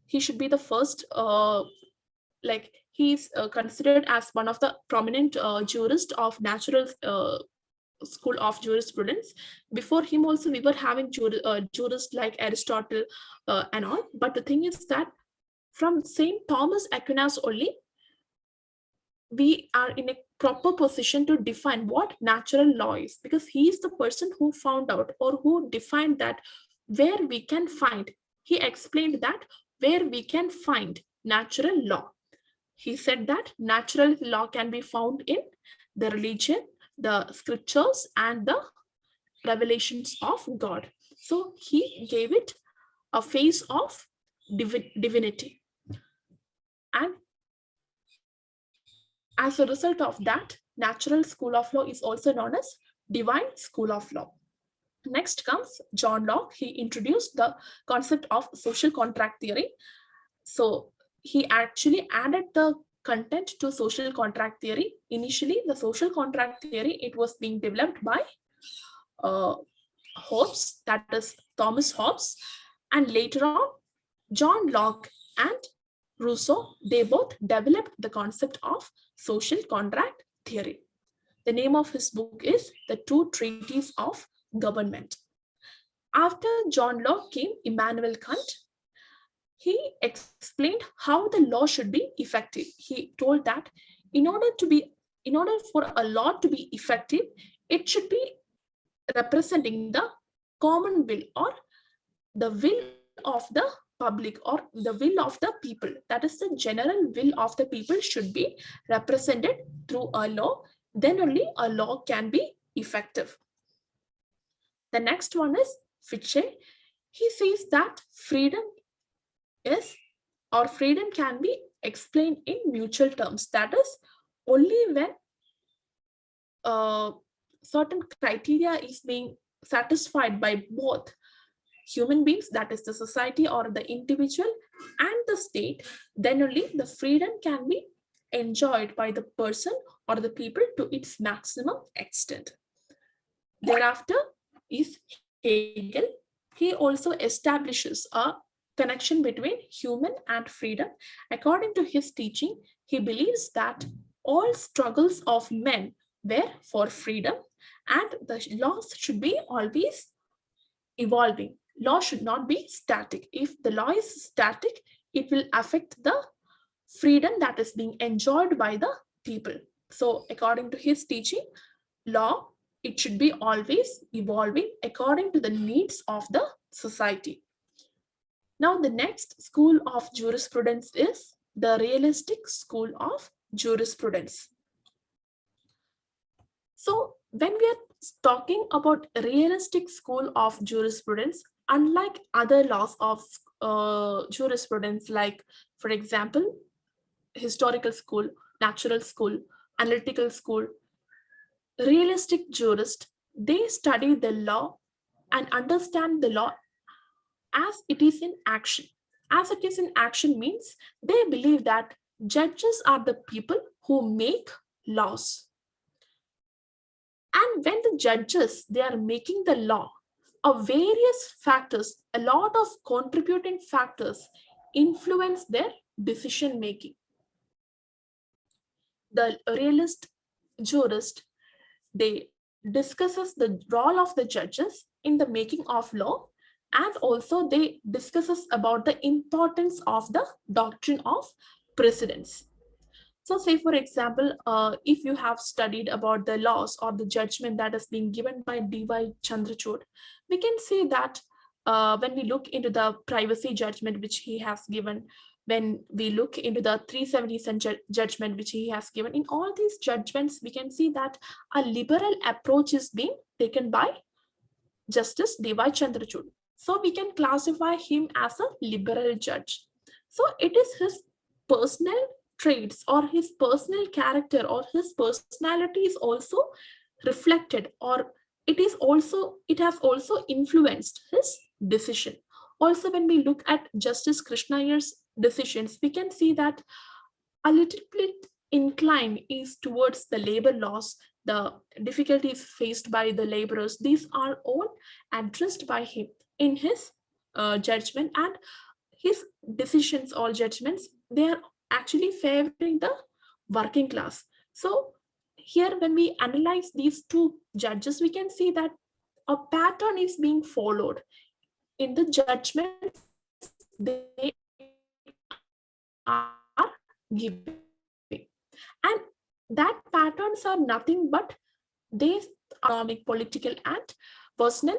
[SPEAKER 1] he should be the first, he's considered as one of the prominent jurists of natural school of jurisprudence. Before him also we were having jurists like Aristotle and all. But the thing is that from St. Thomas Aquinas only, we are in a proper position to define what natural law is, because he is the person who found out or who defined that where we can find. He explained that where we can find natural law. He said that natural law can be found in the religion, the scriptures, and the revelations of God. So he gave it a face of divinity. And as a result of that, natural school of law is also known as divine school of law. Next comes John Locke. He introduced the concept of social contract theory. So he actually added the content to social contract theory. Initially, the social contract theory, it was being developed by Hobbes, that is Thomas Hobbes, and later on, John Locke and Rousseau, they both developed the concept of social contract theory. The name of his book is The Two Treatises of Government. After John Locke came Immanuel Kant. he explained how the law should be effective. He told that in order to be in order for a law to be effective, it should be representing the common will, or the will of the public, or the will of the people. That is, the general will of the people should be represented through a law. Then only a law can be effective. The next one is Fichte. He says that freedom is, or freedom can be explained in mutual terms. That is, only when certain criteria is being satisfied by both human beings, that is the society or the individual, and the state, then only the freedom can be enjoyed by the person or the people to its maximum extent. Thereafter is Hegel. He also establishes a connection between human and freedom. According to his teaching, he believes that all struggles of men were for freedom, and the laws should be always evolving. Law should not be static. If the law is static, it will affect the freedom that is being enjoyed by the people. So, according to his teaching, law, it should be always evolving according to the needs of the society. Now, the next school of jurisprudence is the realistic school of jurisprudence. So, when we are talking about realistic school of jurisprudence, unlike other laws of jurisprudence, like, for example, historical school, natural school, analytical school, realistic jurists, they study the law and understand the law as it is in action. As it is in action means they believe that judges are the people who make laws. And when the judges, they are making the law, various factors, a lot of contributing factors influence their decision making. The realist jurist, they discusses the role of the judges in the making of law, and also they discusses about the importance of the doctrine of precedence. So, say for example, if you have studied about the laws or the judgment that is being given by D.Y. Chandrachud, we can say that when we look into the privacy judgment which he has given, when we look into the 370 judgment which he has given, in all these judgments, we can see that a liberal approach is being taken by Justice D.Y. Chandrachud. So we can classify him as a liberal judge. So it is his personal traits or his personal character or his personality is also reflected, or it has also influenced his decision. Also, when we look at Justice Krishna Iyer's decisions, we can see that a little bit incline is towards the labor laws, the difficulties faced by the laborers. These are all addressed by him in his judgment, and his decisions or judgments, they are actually favoring the working class. So here, when we analyze these two judges, we can see that a pattern is being followed in the judgments they are giving, and that patterns are nothing but they economic, political, and personal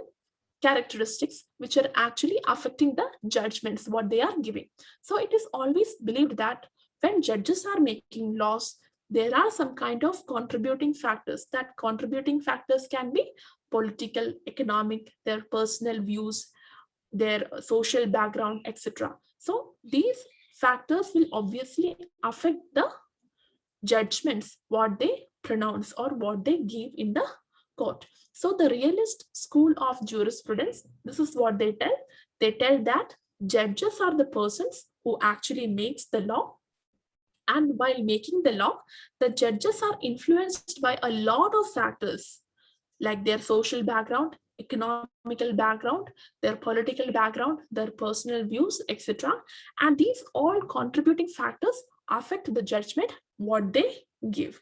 [SPEAKER 1] characteristics which are actually affecting the judgments what they are giving. So it is always believed that when judges are making laws, there are some kind of contributing factors. That contributing factors can be political, economic, their personal views, their social background, etc. So these factors will obviously affect the judgments what they pronounce or what they give in the court. So the realist school of jurisprudence, this is what they tell. They tell that judges are the persons who actually makes the law, and while making the law, the judges are influenced by a lot of factors like their social background, economical background, their political background, their personal views, etc. And these all contributing factors affect the judgment what they give.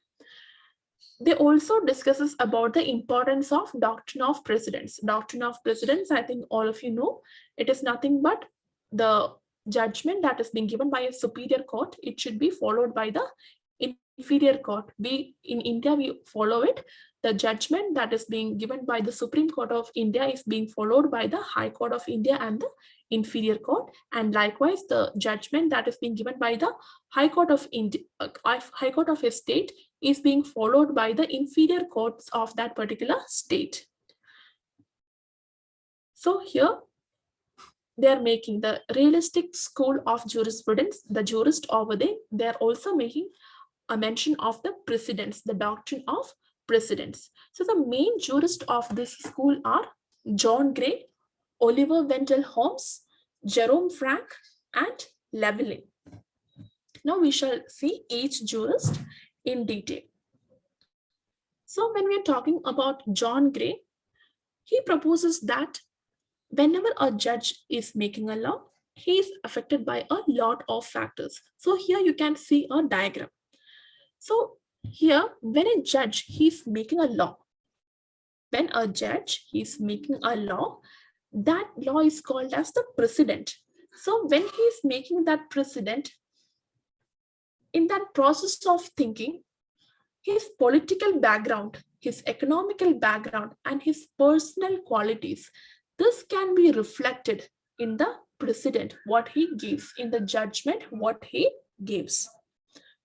[SPEAKER 1] They also discusses about the importance of doctrine of precedence. Doctrine of precedence, I think all of you know, it is nothing but the judgment that is being given by a superior court, it should be followed by the inferior court. We in India, we follow it. The judgment that is being given by the Supreme Court of India is being followed by the High Court of India and the inferior court. And likewise, the judgment that is being given by the High Court of India, High Court of a state is being followed by the inferior courts of that particular state. So here, they are making the realistic school of jurisprudence, the jurist over there, they are also making a mention of the precedents, the doctrine of precedents. So the main jurists of this school are John Gray, Oliver Wendell Holmes, Jerome Frank, and Leveling. Now we shall see each jurist in detail. So when we are talking about John Gray, he proposes that whenever a judge is making a law, he is affected by a lot of factors. So here you can see a diagram. So here, when a judge, he's making a law. When a judge, he's making a law, that law is called as the precedent. So when he's making that precedent, in that process of thinking, his political background, his economical background, and his personal qualities, this can be reflected in the precedent, what he gives, in the judgment, what he gives.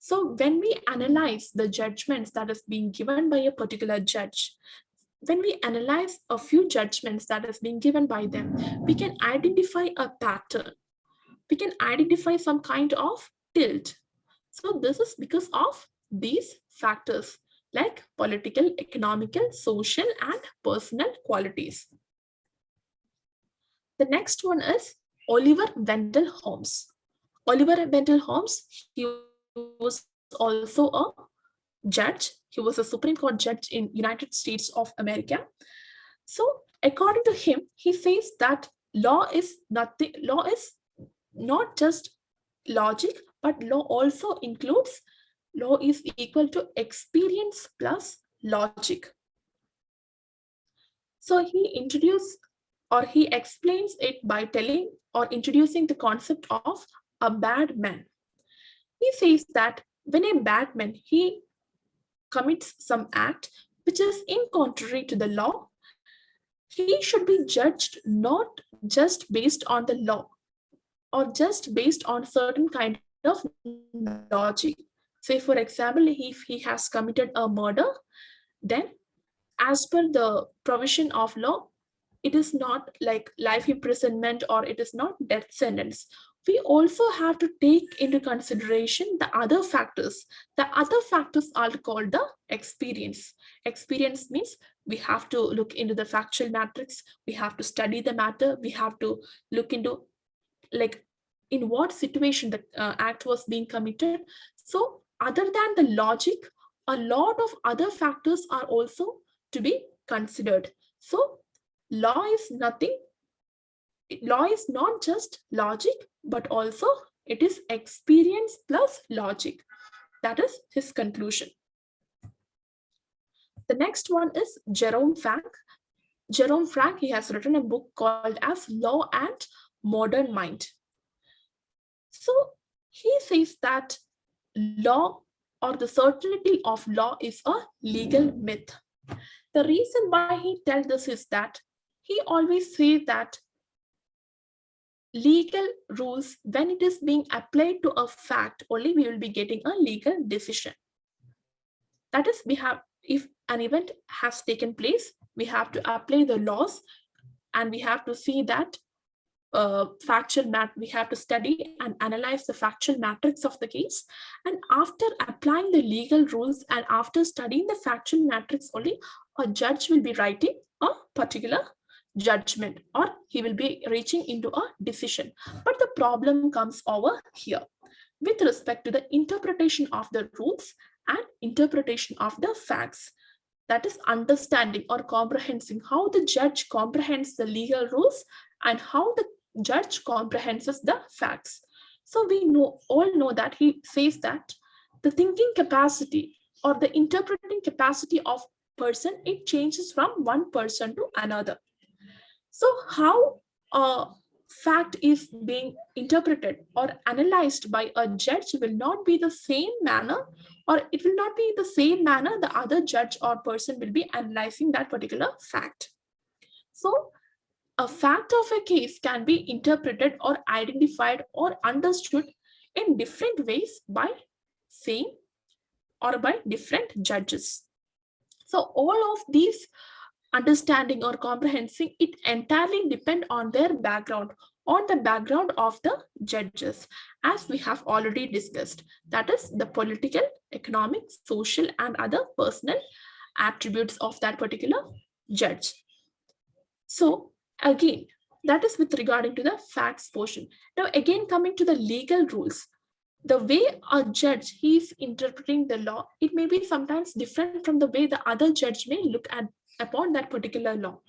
[SPEAKER 1] So when we analyze the judgments that is being given by a particular judge, when we analyze a few judgments that is being given by them, we can identify a pattern. We can identify some kind of tilt. So this is because of these factors like political, economical, social, and personal qualities. The next one is Oliver Wendell Holmes. Oliver Wendell Holmes, he was also a judge. He was a Supreme Court judge in United States of America. So according to him, he says that law is not just logic, but law also includes, law is equal to experience plus logic. So he explains it by telling or introducing the concept of a bad man. He says that when a bad man, he commits some act which is in contrary to the law, he should be judged not just based on the law or just based on certain kind of logic. Say for example, if he has committed a murder, then as per the provision of law, it is not like life imprisonment or it is not death sentence. We also have to take into consideration the other factors. The other factors are called the experience. Experience means we have to look into the factual matrix, we have to study the matter, we have to look into like in what situation the act was being committed. So other than the logic, a lot of other factors are also to be considered. So law is nothing, law is not just logic, but also it is experience plus logic. That is his conclusion. The next one is Jerome Frank. Jerome Frank, he has written a book called as Law and Modern Mind. So he says that law or the certainty of law is a legal myth. The reason why he tells this is that he always says that legal rules, when it is being applied to a fact, only we will be getting a legal decision. That is, we have, if an event has taken place, we have to apply the laws and we have to see that we have to study and analyze the factual matrix of the case. And after applying the legal rules and after studying the factual matrix only, a judge will be writing a particular judgment or he will be reaching into a decision. But the problem comes over here with respect to the interpretation of the rules and interpretation of the facts. That is understanding or comprehending how the judge comprehends the legal rules and how the judge comprehends the facts. So we all know that he says that the thinking capacity or the interpreting capacity of person, it changes from one person to another. So how fact is being interpreted or analyzed by a judge will not be the same manner, or it will not be the same manner the other judge or person will be analyzing that particular fact. So a fact of a case can be interpreted or identified or understood in different ways by same or by different judges. So all of these understanding or comprehending it entirely depend on their background, on the background of the judges, as we have already discussed, that is the political, economic, social and other personal attributes of that particular judge. So again, that is with regarding to the facts portion. Now again, coming to the legal rules, the way a judge he is interpreting the law, it may be sometimes different from the way the other judge may look at upon that particular law,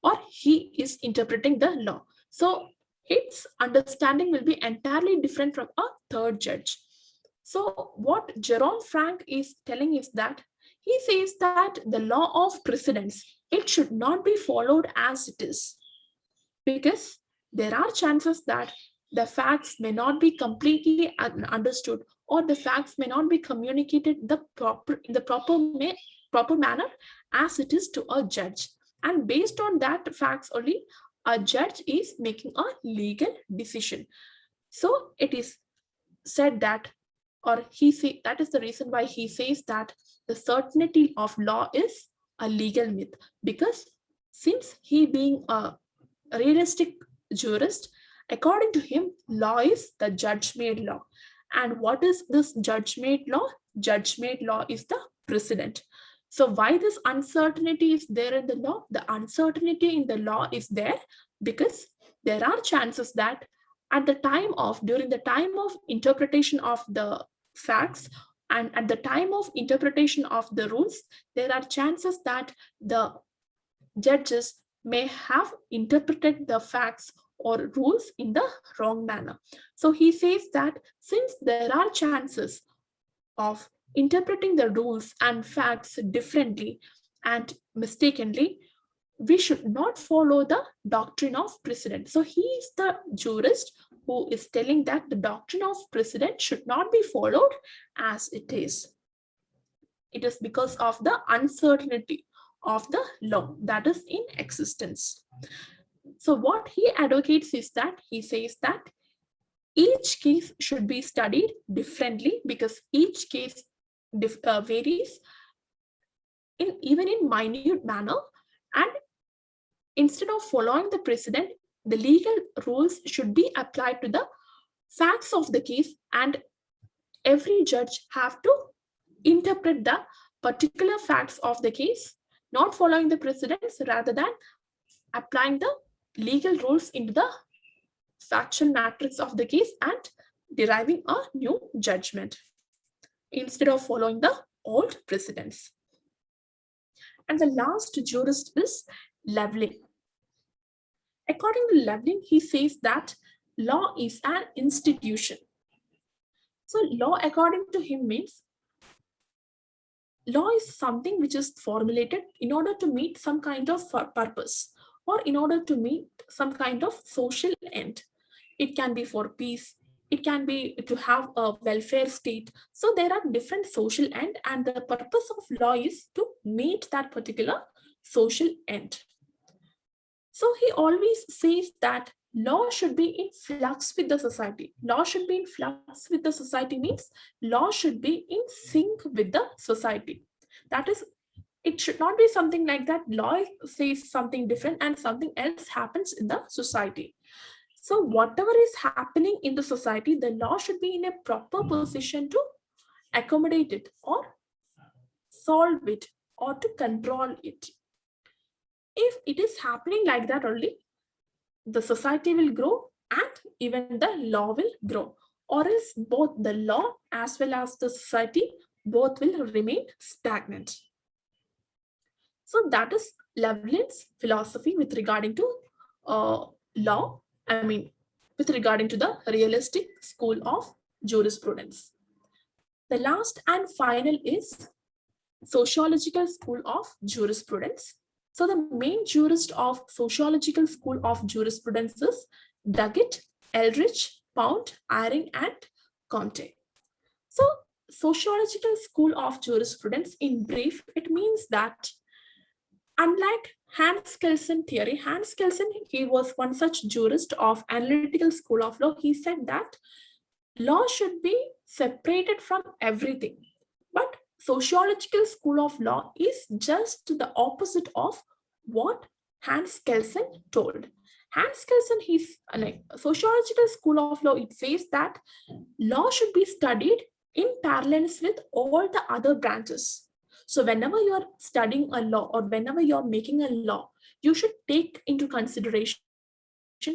[SPEAKER 1] or he is interpreting the law. So its understanding will be entirely different from a third judge. So what Jerome Frank is telling is that he says that the law of precedence, it should not be followed as it is, because there are chances that the facts may not be completely understood, or the facts may not be communicated in the proper manner as it is to a judge. And based on that facts only, a judge is making a legal decision. So it is said that, or he say that is the reason why he says that the certainty of law is a legal myth, because since he being a realistic jurist, according to him, law is the judge-made law. And what is this judge-made law? Judge-made law is the precedent. So why this uncertainty is there in the law? The uncertainty in the law is there because there are chances that during the time of interpretation of the facts and at the time of interpretation of the rules, there are chances that the judges may have interpreted the facts or rules in the wrong manner. So he says that since there are chances of interpreting the rules and facts differently and mistakenly, we should not follow the doctrine of precedent. So he is the jurist who is telling that the doctrine of precedent should not be followed as it is. It is because of the uncertainty of the law that is in existence. So what he advocates is that he says that each case should be studied differently because each case varies even in minute manner, and instead of following the precedent, the legal rules should be applied to the facts of the case, and every judge have to interpret the particular facts of the case, not following the precedents, rather than applying the legal rules into the factual matrix of the case and deriving a new judgment instead of following the old precedents. And the last jurist is Leveling. According to Leveling, he says that law is an institution. So law, according to him, means law is something which is formulated in order to meet some kind of purpose or in order to meet some kind of social end. It can be for peace, it can be to have a welfare state. So there are different social end, and the purpose of law is to meet that particular social end. So he always says that law should be in flux with the society. Law should be in flux with the society means law should be in sync with the society. That is, it should not be something like that law says something different and something else happens in the society. So whatever is happening in the society, the law should be in a proper position to accommodate it or solve it or to control it. If it is happening like that only, the society will grow and even the law will grow, or else both the law as well as the society both will remain stagnant. So that is Levelin's philosophy with regarding to law, with regarding to the realistic school of jurisprudence. The last and final is Sociological School of Jurisprudence. So the main jurist of Sociological School of Jurisprudence is Duggett, Eldridge, Pound, Eyring, and Comte. So, sociological school of jurisprudence, in brief, it means that unlike Hans Kelsen theory, Hans Kelsen, he was one such jurist of Analytical School of Law. He said that law should be separated from everything. But sociological school of law is just the opposite of what Hans Kelsen told. Hans Kelsen, he's like sociological school of law, it says that law should be studied in parallels with all the other branches. So whenever you're studying a law or whenever you're making a law, you should take into consideration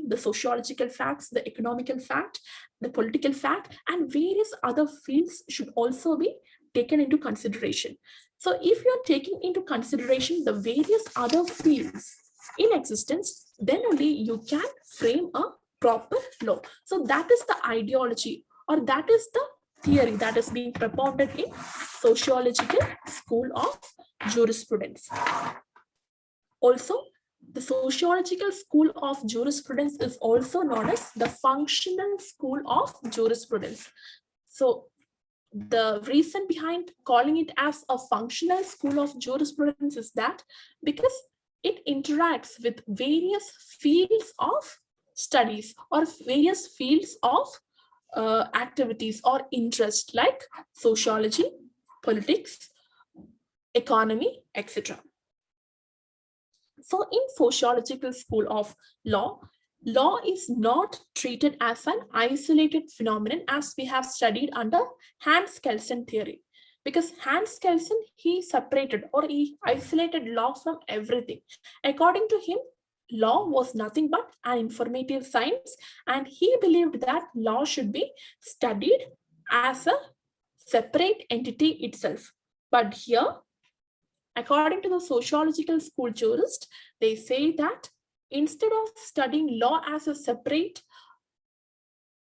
[SPEAKER 1] the sociological facts, the economical fact, the political fact, and various other fields should also be taken into consideration. So if you're taking into consideration the various other fields in existence, then only you can frame a proper law. So that is the ideology, or that is the theory that is being propounded in sociological school of jurisprudence. Also, the sociological school of jurisprudence is also known as the functional school of jurisprudence. So the reason behind calling it as a functional school of jurisprudence is that because it interacts with various fields of studies or various fields of activities or interest like sociology, politics, economy, etc. So in sociological school of law, law is not treated as an isolated phenomenon as we have studied under Hans Kelsen theory. Because Hans Kelsen, he separated or he isolated law from everything. According to him, law was nothing but an informative science, and he believed that law should be studied as a separate entity itself. But here, according to the sociological school jurist, they say that instead of studying law as a separate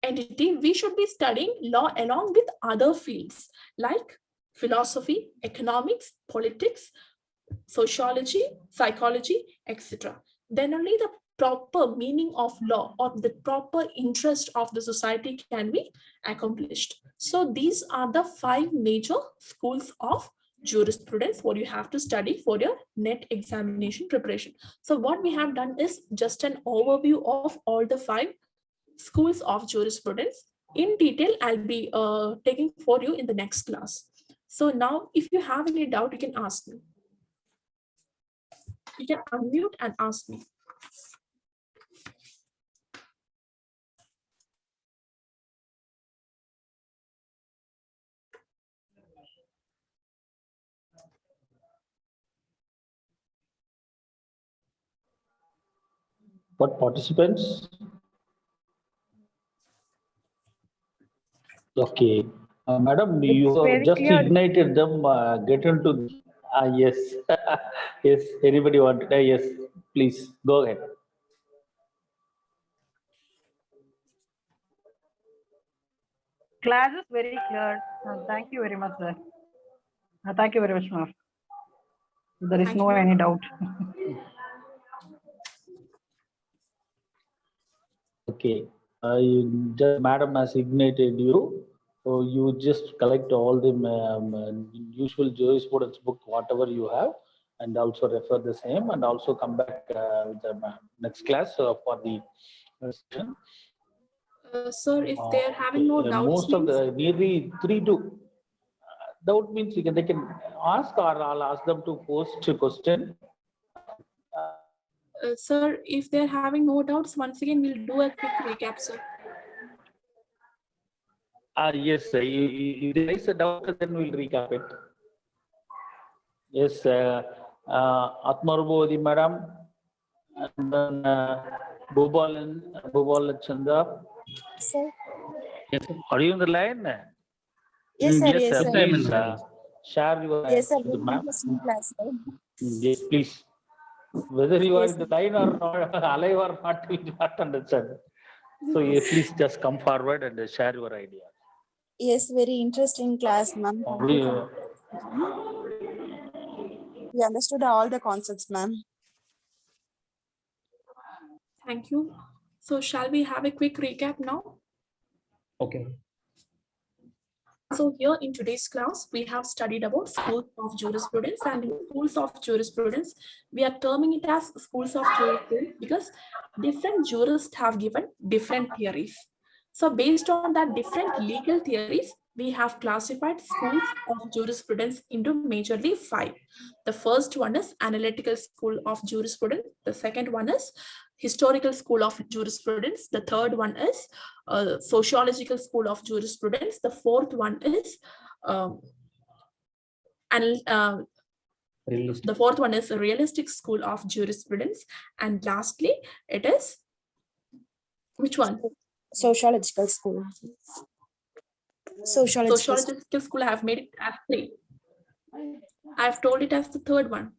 [SPEAKER 1] entity, we should be studying law along with other fields like philosophy, economics, politics, sociology, psychology, etc. Then only the proper meaning of law or the proper interest of the society can be accomplished. So these are the 5 major schools of jurisprudence what you have to study for your net examination preparation. So what we have done is just an overview of all the 5 schools of jurisprudence. In detail, I'll be taking for you in the next class. So now if you have any doubt, you can ask me. You can unmute and ask me.
[SPEAKER 3] What participants? Okay. Madam, you have just
[SPEAKER 4] clear.
[SPEAKER 3] ignited them, get into the, yes. Yes, anybody want, yes, please, go ahead.
[SPEAKER 4] Class is very clear. Thank you very much, sir. Thank you very much, ma'am. There is
[SPEAKER 1] Thank
[SPEAKER 4] no
[SPEAKER 1] you.
[SPEAKER 4] any doubt.
[SPEAKER 3] Okay, Madam has ignited you. So you just collect all the usual jurisprudence book, whatever you have, and also refer the same, and also come back with the next class for the session.
[SPEAKER 1] Sir, if they are having no doubts,
[SPEAKER 3] Most of the nearly 3 to doubt means they can ask, or I'll ask them to post a question.
[SPEAKER 1] sir, if they're having no doubts, once again, we'll do a quick recap, sir.
[SPEAKER 3] Yes, if there is a doubt, then we'll recap it. Yes, Atmarubodhi madam, and then Bhubalan Chanda.
[SPEAKER 5] Sir.
[SPEAKER 3] Yes, are you on the line?
[SPEAKER 5] Yes, sir.
[SPEAKER 3] Yes,
[SPEAKER 5] Yes, sir.
[SPEAKER 3] please share your
[SPEAKER 5] Yes, sir.
[SPEAKER 3] to the
[SPEAKER 5] Very
[SPEAKER 3] ma'am.
[SPEAKER 5] interesting class, sir.
[SPEAKER 3] Yes, please. Whether you are
[SPEAKER 5] Yes,
[SPEAKER 3] in the line or not, alive or not, we do not understand. So please just come forward and share your idea.
[SPEAKER 5] yes, very interesting class, ma'am. Thank you for we understood all the concepts, ma'am.
[SPEAKER 1] Thank you. So shall we have a quick recap now?
[SPEAKER 6] Okay.
[SPEAKER 1] So here in today's class, we have studied about schools of jurisprudence, and in schools of jurisprudence, we are terming it as schools of jurisprudence because different jurists have given different theories. So based on that different legal theories, we have classified schools of jurisprudence into majorly 5. The first one is Analytical School of Jurisprudence. The second one is Historical School of Jurisprudence. The third one is Sociological School of Jurisprudence. The fourth one is
[SPEAKER 6] Realist.
[SPEAKER 1] the fourth one is a Realistic School of Jurisprudence. And lastly, it is which one?
[SPEAKER 5] Sociological School. Sociological School.
[SPEAKER 1] Sociological School. I have made it as 3. I have told it as the third one.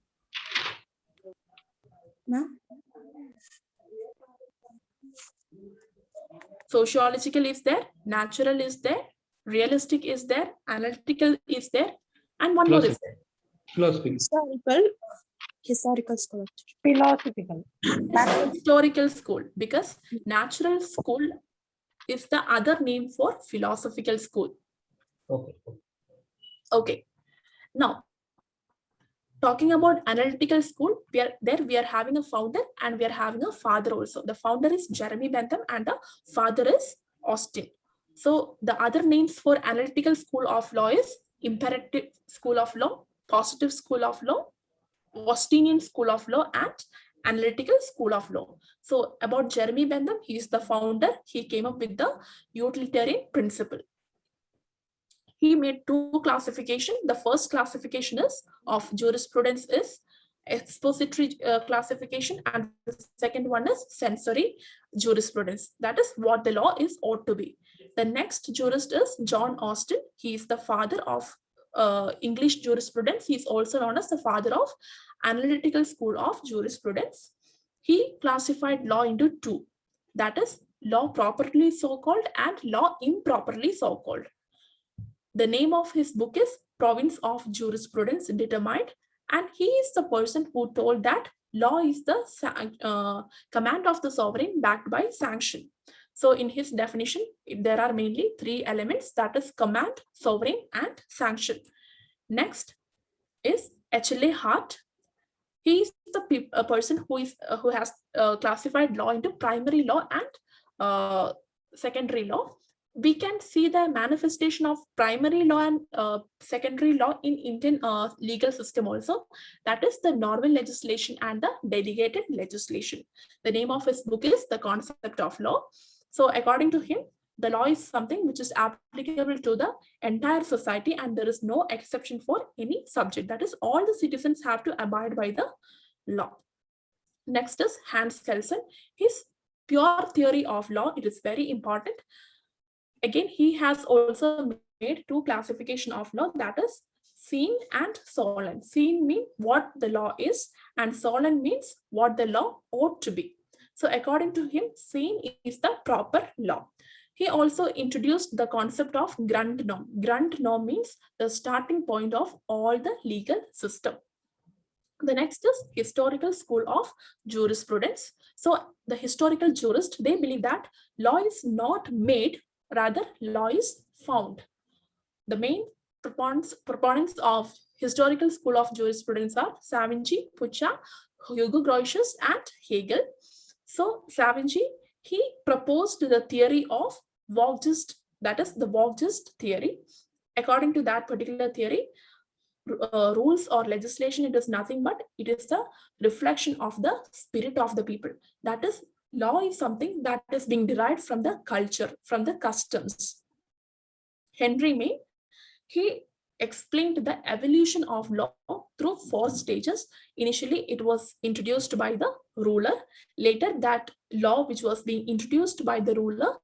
[SPEAKER 5] No?
[SPEAKER 1] Sociological is there, natural is there, realistic is there, analytical is there, and one more is there.
[SPEAKER 6] Philosophy.
[SPEAKER 5] Historical School.
[SPEAKER 4] Philosophical.
[SPEAKER 1] Historical school, because natural school is the other name for philosophical school.
[SPEAKER 6] Okay.
[SPEAKER 1] Okay. Now, talking about analytical school, we are having a founder and we are having a father also. The founder is Jeremy Bentham and the father is Austin. So the other names for analytical school of law is imperative school of law, positive school of law, Austinian school of law, and analytical school of law. So about Jeremy Bentham, he is the founder. He came up with the utilitarian principle. He made 2 classifications. The first classification is of jurisprudence is expository classification, and the second one is sensory jurisprudence. That is what the law is ought to be. The next jurist is John Austin. He is the father of English jurisprudence. He is also known as the father of Analytical School of Jurisprudence. He classified law into 2. That is law properly so-called and law improperly so-called. The name of his book is Province of Jurisprudence Determined, and he is the person who told that law is the command of the sovereign backed by sanction. So in his definition, there are mainly 3 elements, that is command, sovereign, and sanction. Next is H.L.A. Hart. He is the person who has classified law into primary law and secondary law. We can see the manifestation of primary law and secondary law in Indian legal system also. That is the normal legislation and the delegated legislation. The name of his book is The Concept of Law. So according to him, the law is something which is applicable to the entire society and there is no exception for any subject. That is, all the citizens have to abide by the law. Next is Hans Kelsen. His pure theory of law, it is very important. Again, he has also made 2 classification of law, that is seen and solemn. Seen means what the law is and solemn means what the law ought to be. So according to him, seen is the proper law. He also introduced the concept of grand norm. Grand norm means the starting point of all the legal system. The next is Historical School of Jurisprudence. So the historical jurists, they believe that law is not made, rather law is found. The main proponents of Historical School of Jurisprudence are Savigny, Pucha, Hugo Grotius, and Hegel. So Savigny, he proposed the theory of Boxist, that is the Boxist theory. According to that particular theory, rules or legislation, it is nothing but it is the reflection of the spirit of the people. That is, law is something that is being derived from the culture, from the customs. Henry May, he explained the evolution of law through 4 stages. Initially, it was introduced by the ruler. Later, that law which was being introduced by the ruler,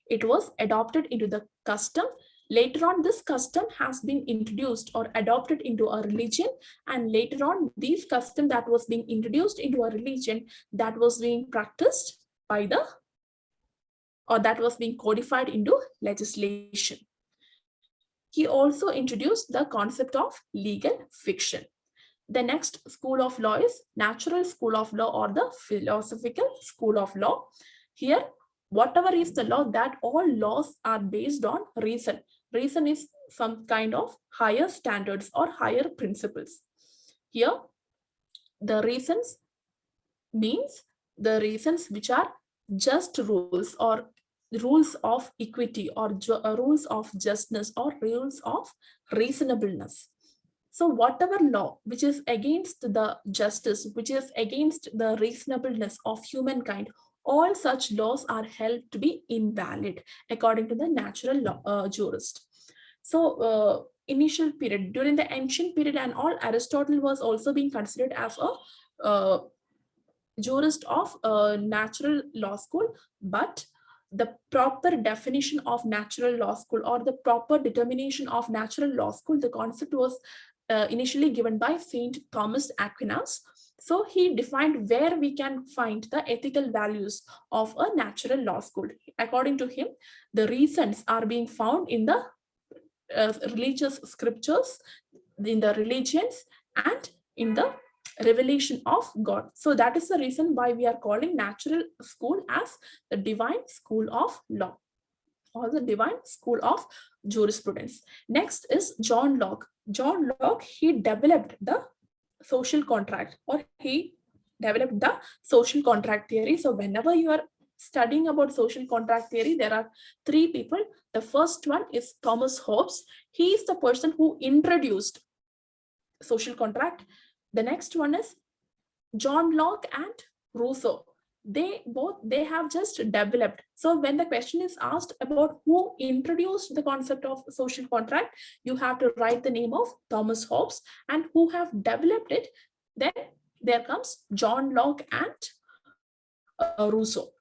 [SPEAKER 1] it was adopted into the custom. Later on, this custom has been introduced or adopted into a religion, and later on, these custom that was being introduced into a religion, that was being practiced by the, or that was being codified into legislation. He also introduced the concept of legal fiction. The next school of law is Natural School of Law or the Philosophical School of Law. Here, whatever is the law, that all laws are based on reason. Reason is some kind of higher standards or higher principles. Here, the reasons means the reasons which are just rules or rules of equity or rules of justness or rules of reasonableness. So whatever law which is against the justice, which is against the reasonableness of humankind, all such laws are held to be invalid according to the natural law, jurist. So initial period, during the ancient period and all, Aristotle was also being considered as a jurist of natural law school, but the proper definition of natural law school or the proper determination of natural law school, the concept was initially given by Saint Thomas Aquinas. So he defined where we can find the ethical values of a natural law school. According to him, the reasons are being found in the religious scriptures, in the religions, and in the revelation of God. So that is the reason why we are calling natural school as the divine school of law or the divine school of jurisprudence. Next is John Locke. John Locke, he developed the social contract, or he developed the social contract theory. So whenever you are studying about social contract theory, there are three people. The first one is Thomas Hobbes. He is the person who introduced social contract. The next one is John Locke and Rousseau. They have just developed. So when the question is asked about who introduced the concept of social contract, you have to write the name of Thomas Hobbes, and who have developed it. Then there comes John Locke and Rousseau.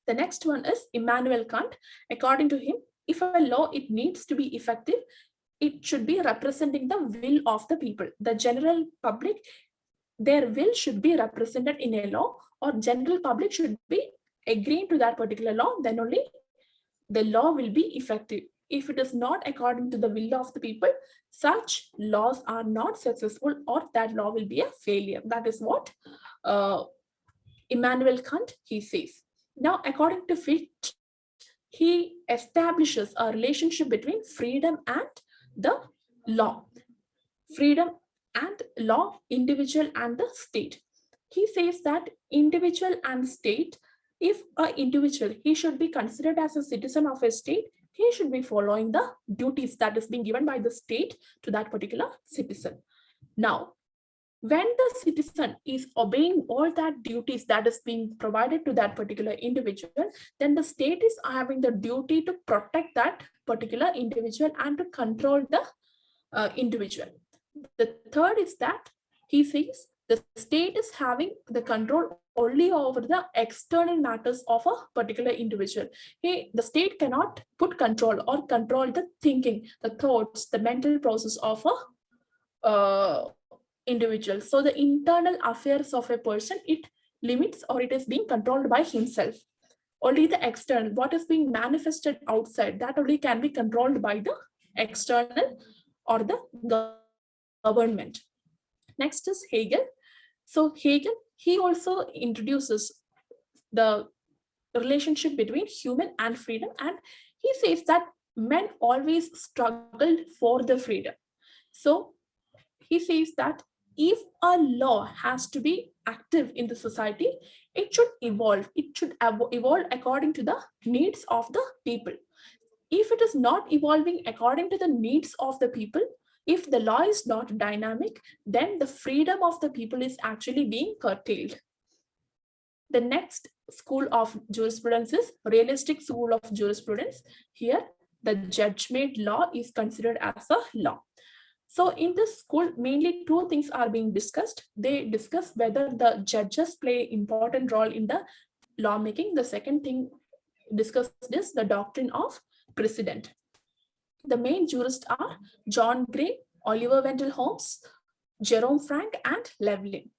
[SPEAKER 1] The next one is Immanuel Kant. According to him, if a law it needs to be effective, it should be representing the will of the people. The general public, their will should be represented in a law, or general public should be agreeing to that particular law, then only the law will be effective. If it is not according to the will of the people, such laws are not successful, or that law will be a failure. That is what Immanuel Kant, he says. Now, according to Fichte, he establishes a relationship between freedom and the law. Freedom and law, individual and the state. He says that individual and state, if an individual, he should be considered as a citizen of a state, he should be following the duties that is being given by the state to that particular citizen. Now, when the citizen is obeying all that duties that is being provided to that particular individual, then the state is having the duty to protect that particular individual and to control the individual. The third is that he says the state is having the control only over the external matters of a particular individual. The state cannot put control or control the thinking, the thoughts, the mental process of a individual. So the internal affairs of a person, it limits or it is being controlled by himself. Only the external, what is being manifested outside, that only can be controlled by the external or the government. Next is Hegel. So Hegel, he also introduces the relationship between human and freedom, and he says that men always struggled for the freedom. So he says that if a law has to be active in the society, it should evolve. It should evolve according to the needs of the people. If it is not evolving according to the needs of the people, if the law is not dynamic, then the freedom of the people is actually being curtailed. The next school of jurisprudence is realistic school of jurisprudence. Here, the judge-made law is considered as a law. So in this school, mainly two things are being discussed. They discuss whether the judges play an important role in the lawmaking. The second thing discussed is the doctrine of precedent. The main jurists are John Gray, Oliver Wendell Holmes, Jerome Frank, and Levlin.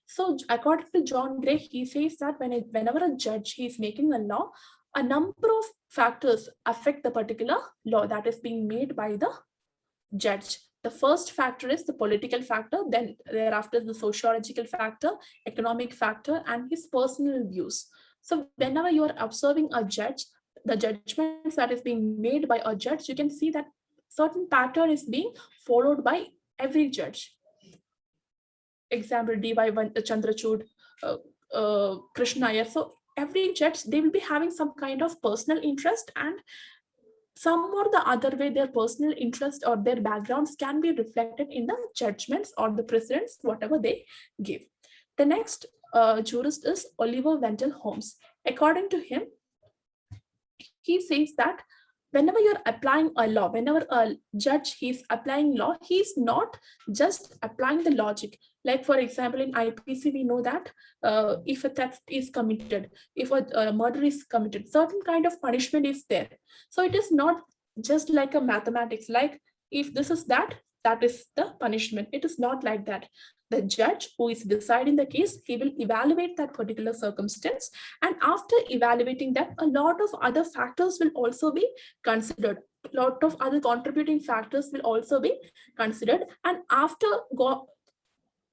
[SPEAKER 1] So according to John Gray, he says that whenever a judge is making a law, a number of factors affect the particular law that is being made by the judge. The first factor is the political factor, then thereafter the sociological factor, economic factor, and his personal views. So whenever you are observing a judge, the judgments that is being made by a judge, you can see that certain pattern is being followed by every judge. Example, D.Y. Chandrachud, Krishna Iyer. So every judge, they will be having some kind of personal interest, and some or the other way their personal interest or their backgrounds can be reflected in the judgments or the precedents, whatever they give. The next jurist is Oliver Wendell Holmes. According to him, he says that whenever you're applying a law, whenever a judge is applying law, he's not just applying the logic. Like, for example, in IPC, we know that if a theft is committed, if a murder is committed, certain kind of punishment is there. So it is not just like a mathematics, like if this is that is the punishment. It is not like that. The judge who is deciding the case, he will evaluate that particular circumstance. And after evaluating that, a lot of other factors will also be considered. A lot of other contributing factors will also be considered. And after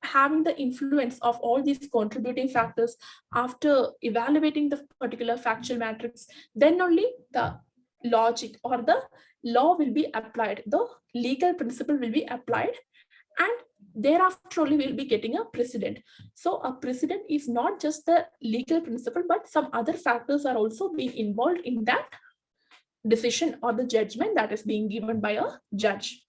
[SPEAKER 1] having the influence of all these contributing factors, after evaluating the particular factual matrix, then only the logic or the law will be applied. The legal principle will be applied, and thereafter only we'll be getting a precedent. So a precedent is not just the legal principle, but some other factors are also being involved in that decision or the judgment that is being given by a judge.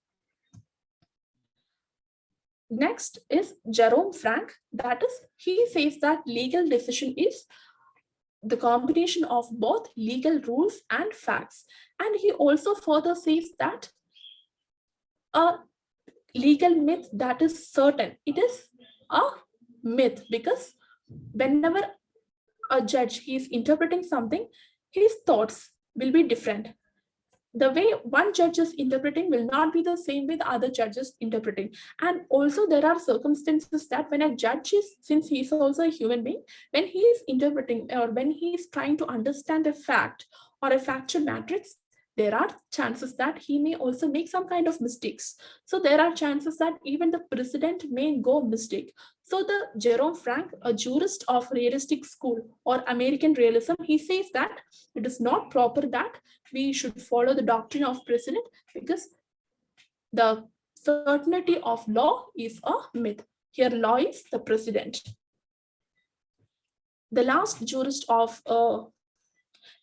[SPEAKER 1] Next is Jerome Frank. That is, he says that legal decision is the combination of both legal rules and facts. And he also further says that a legal myth that is certain, it is a myth, because whenever a judge he is interpreting something, his thoughts will be different. The way one judge is interpreting will not be the same way the other judge is interpreting. And also there are circumstances that when a judge is, since he is also a human being, when he is interpreting or when he is trying to understand a fact or a factual matrix, there are chances that he may also make some kind of mistakes. So there are chances that even the precedent may go mistake. So the Jerome Frank, a jurist of realistic school or American realism, he says that it is not proper that we should follow the doctrine of precedent, because the certainty of law is a myth. Here law is the precedent. The last jurist of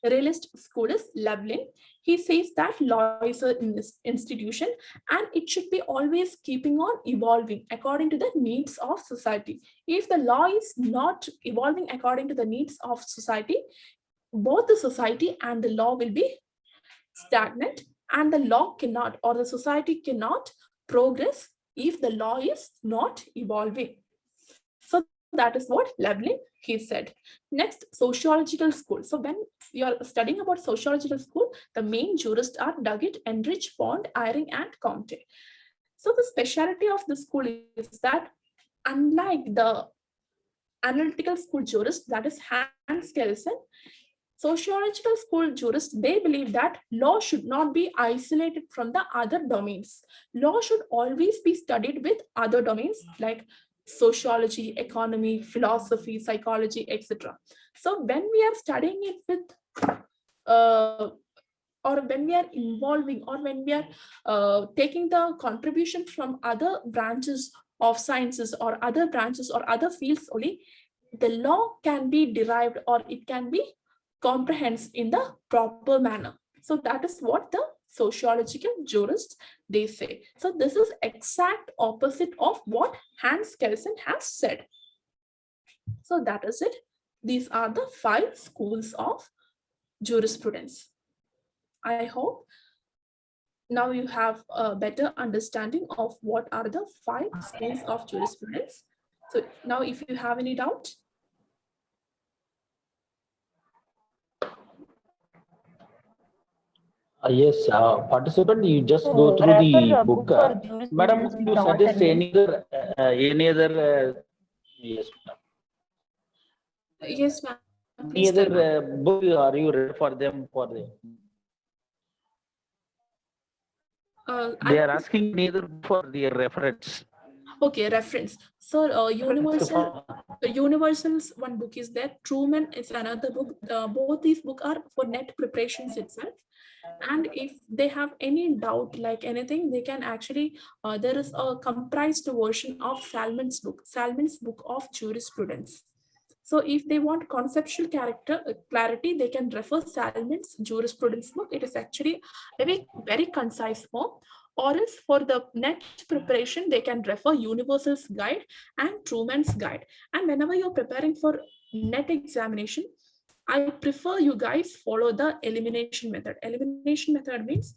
[SPEAKER 1] realist school is Loveland. He says that law is an institution and it should be always keeping on evolving according to the needs of society. If the law is not evolving according to the needs of society, both the society and the law will be stagnant, and the law cannot, or the society cannot progress if the law is not evolving. So that is what Loveland he said. Next, sociological school. So when we are studying about sociological school, the main jurists are Duggett, Enrich, Pond, Eyring, and Comte. So the speciality of the school is that unlike the analytical school jurist, that is Hans Kelsen, sociological school jurists, they believe that law should not be isolated from the other domains. Law should always be studied with other domains like sociology, economy, philosophy, psychology, etc. So when we are studying it with, or when we are involving, or when we are taking the contribution from other branches of sciences or other branches or other fields only, the law can be derived or it can be comprehended in the proper manner. So that is what the sociological jurists they say. So this is exact opposite of what Hans Kelsen has said. So that is it. These are the 5 schools of jurisprudence. I hope now you have a better understanding of what are the 5 schools of jurisprudence. So now if you have any doubt.
[SPEAKER 3] Yes, participant, you just go through the book. Madam, you suggest any other, yes,
[SPEAKER 1] Yes, ma'am.
[SPEAKER 3] any other book are you read for them for them? They are asking neither for their reference.
[SPEAKER 1] Okay, reference. So Universal's one book is there. Truman is another book. Both these books are for net preparations itself. And if they have any doubt, like anything, they can actually, there is a comprised version of Salmon's book of Jurisprudence. So if they want conceptual clarity, they can refer Salmon's Jurisprudence book. It is actually a very concise form. Or else for the net preparation, they can refer Universal's Guide and Truman's Guide. And whenever you're preparing for net examination, I prefer you guys follow the elimination method. Elimination method means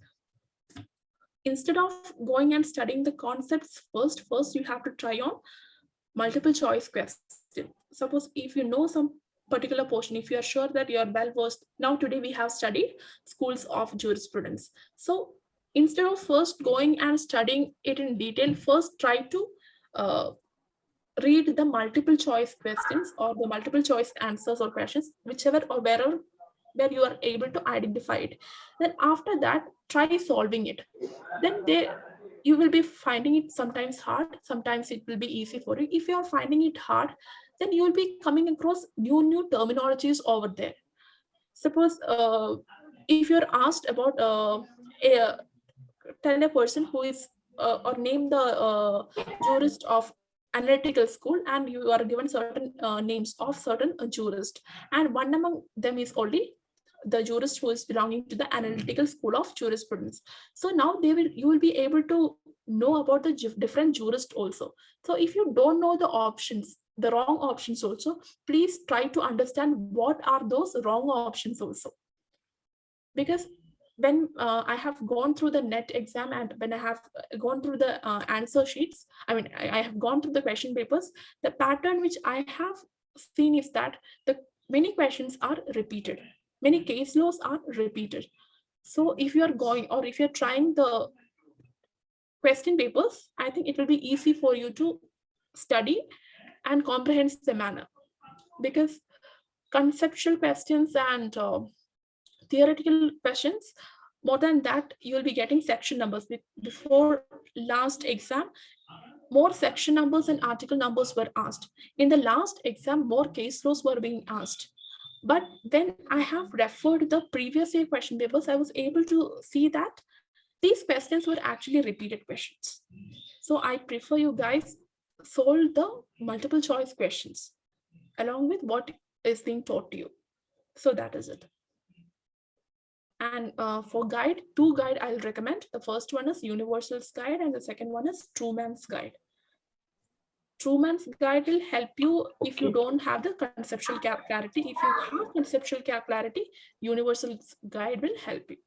[SPEAKER 1] instead of going and studying the concepts first you have to try on multiple choice question. Suppose if you know some particular portion, if you are sure that you are well versed, now today we have studied schools of jurisprudence. So instead of first going and studying it in detail, first try to read the multiple choice questions or the multiple choice answers or questions, whichever or wherever where you are able to identify it. Then after that, try solving it. Then you will be finding it sometimes hard, sometimes it will be easy for you. If you are finding it hard, then you will be coming across new terminologies over there. Suppose if you're asked about tell a person who is or name the jurist of analytical school, and you are given certain names of certain jurist, and one among them is only the jurist who is belonging to the analytical school of jurisprudence. So now you will be able to know about the different jurists also. So if you don't know the options, the wrong options also, please try to understand what are those wrong options also. Because when I have gone through the net exam and when I have gone through the answer sheets, I have gone through the question papers, the pattern which I have seen is that the many questions are repeated, many case laws are repeated. So if you are going or if you're trying the question papers, I think it will be easy for you to study and comprehend the manner, because conceptual questions and theoretical questions, more than that, you will be getting section numbers. Before last exam, more section numbers and article numbers were asked. In the last exam, more case laws were being asked. But when I have referred the previous year question papers, I was able to see that these questions were actually repeated questions. So I prefer you guys solve the multiple choice questions along with what is being taught to you. So that is it. And for guide, two guide I'll recommend. The first one is Universal's Guide and the second one is Truman's Guide. Truman's Guide will help you if you don't have the conceptual clarity. If you have conceptual clarity, Universal's Guide will help you.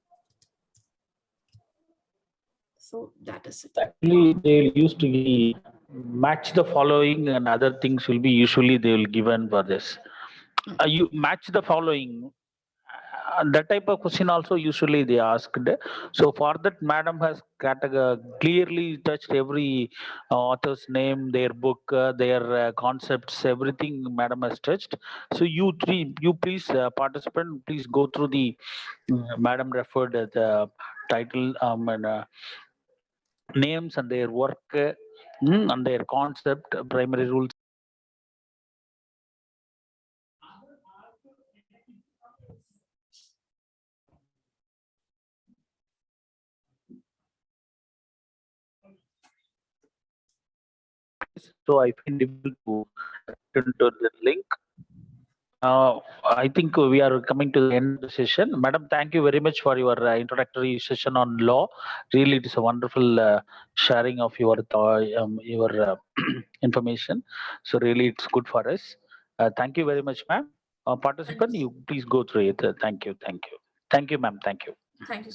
[SPEAKER 1] So that is it.
[SPEAKER 3] Actually, they used to be match the following and other things will be usually they will given for this. You match the following. That type of question also usually they asked. So for that, madam has clearly touched every author's name, their book, their concepts, everything madam has touched. So you please participant, please go through the madam referred the title and names and their work and their concept, primary rules. So I find difficult to return to the link. I think we are coming to the end of the session. Madam, thank you very much for your introductory session on law. Really, it is a wonderful sharing of your information. So really, it's good for us. Thank you very much, ma'am. Participant, you please go through it. Thank you. Thank you. Thank you, ma'am. Thank you.
[SPEAKER 1] Thank you.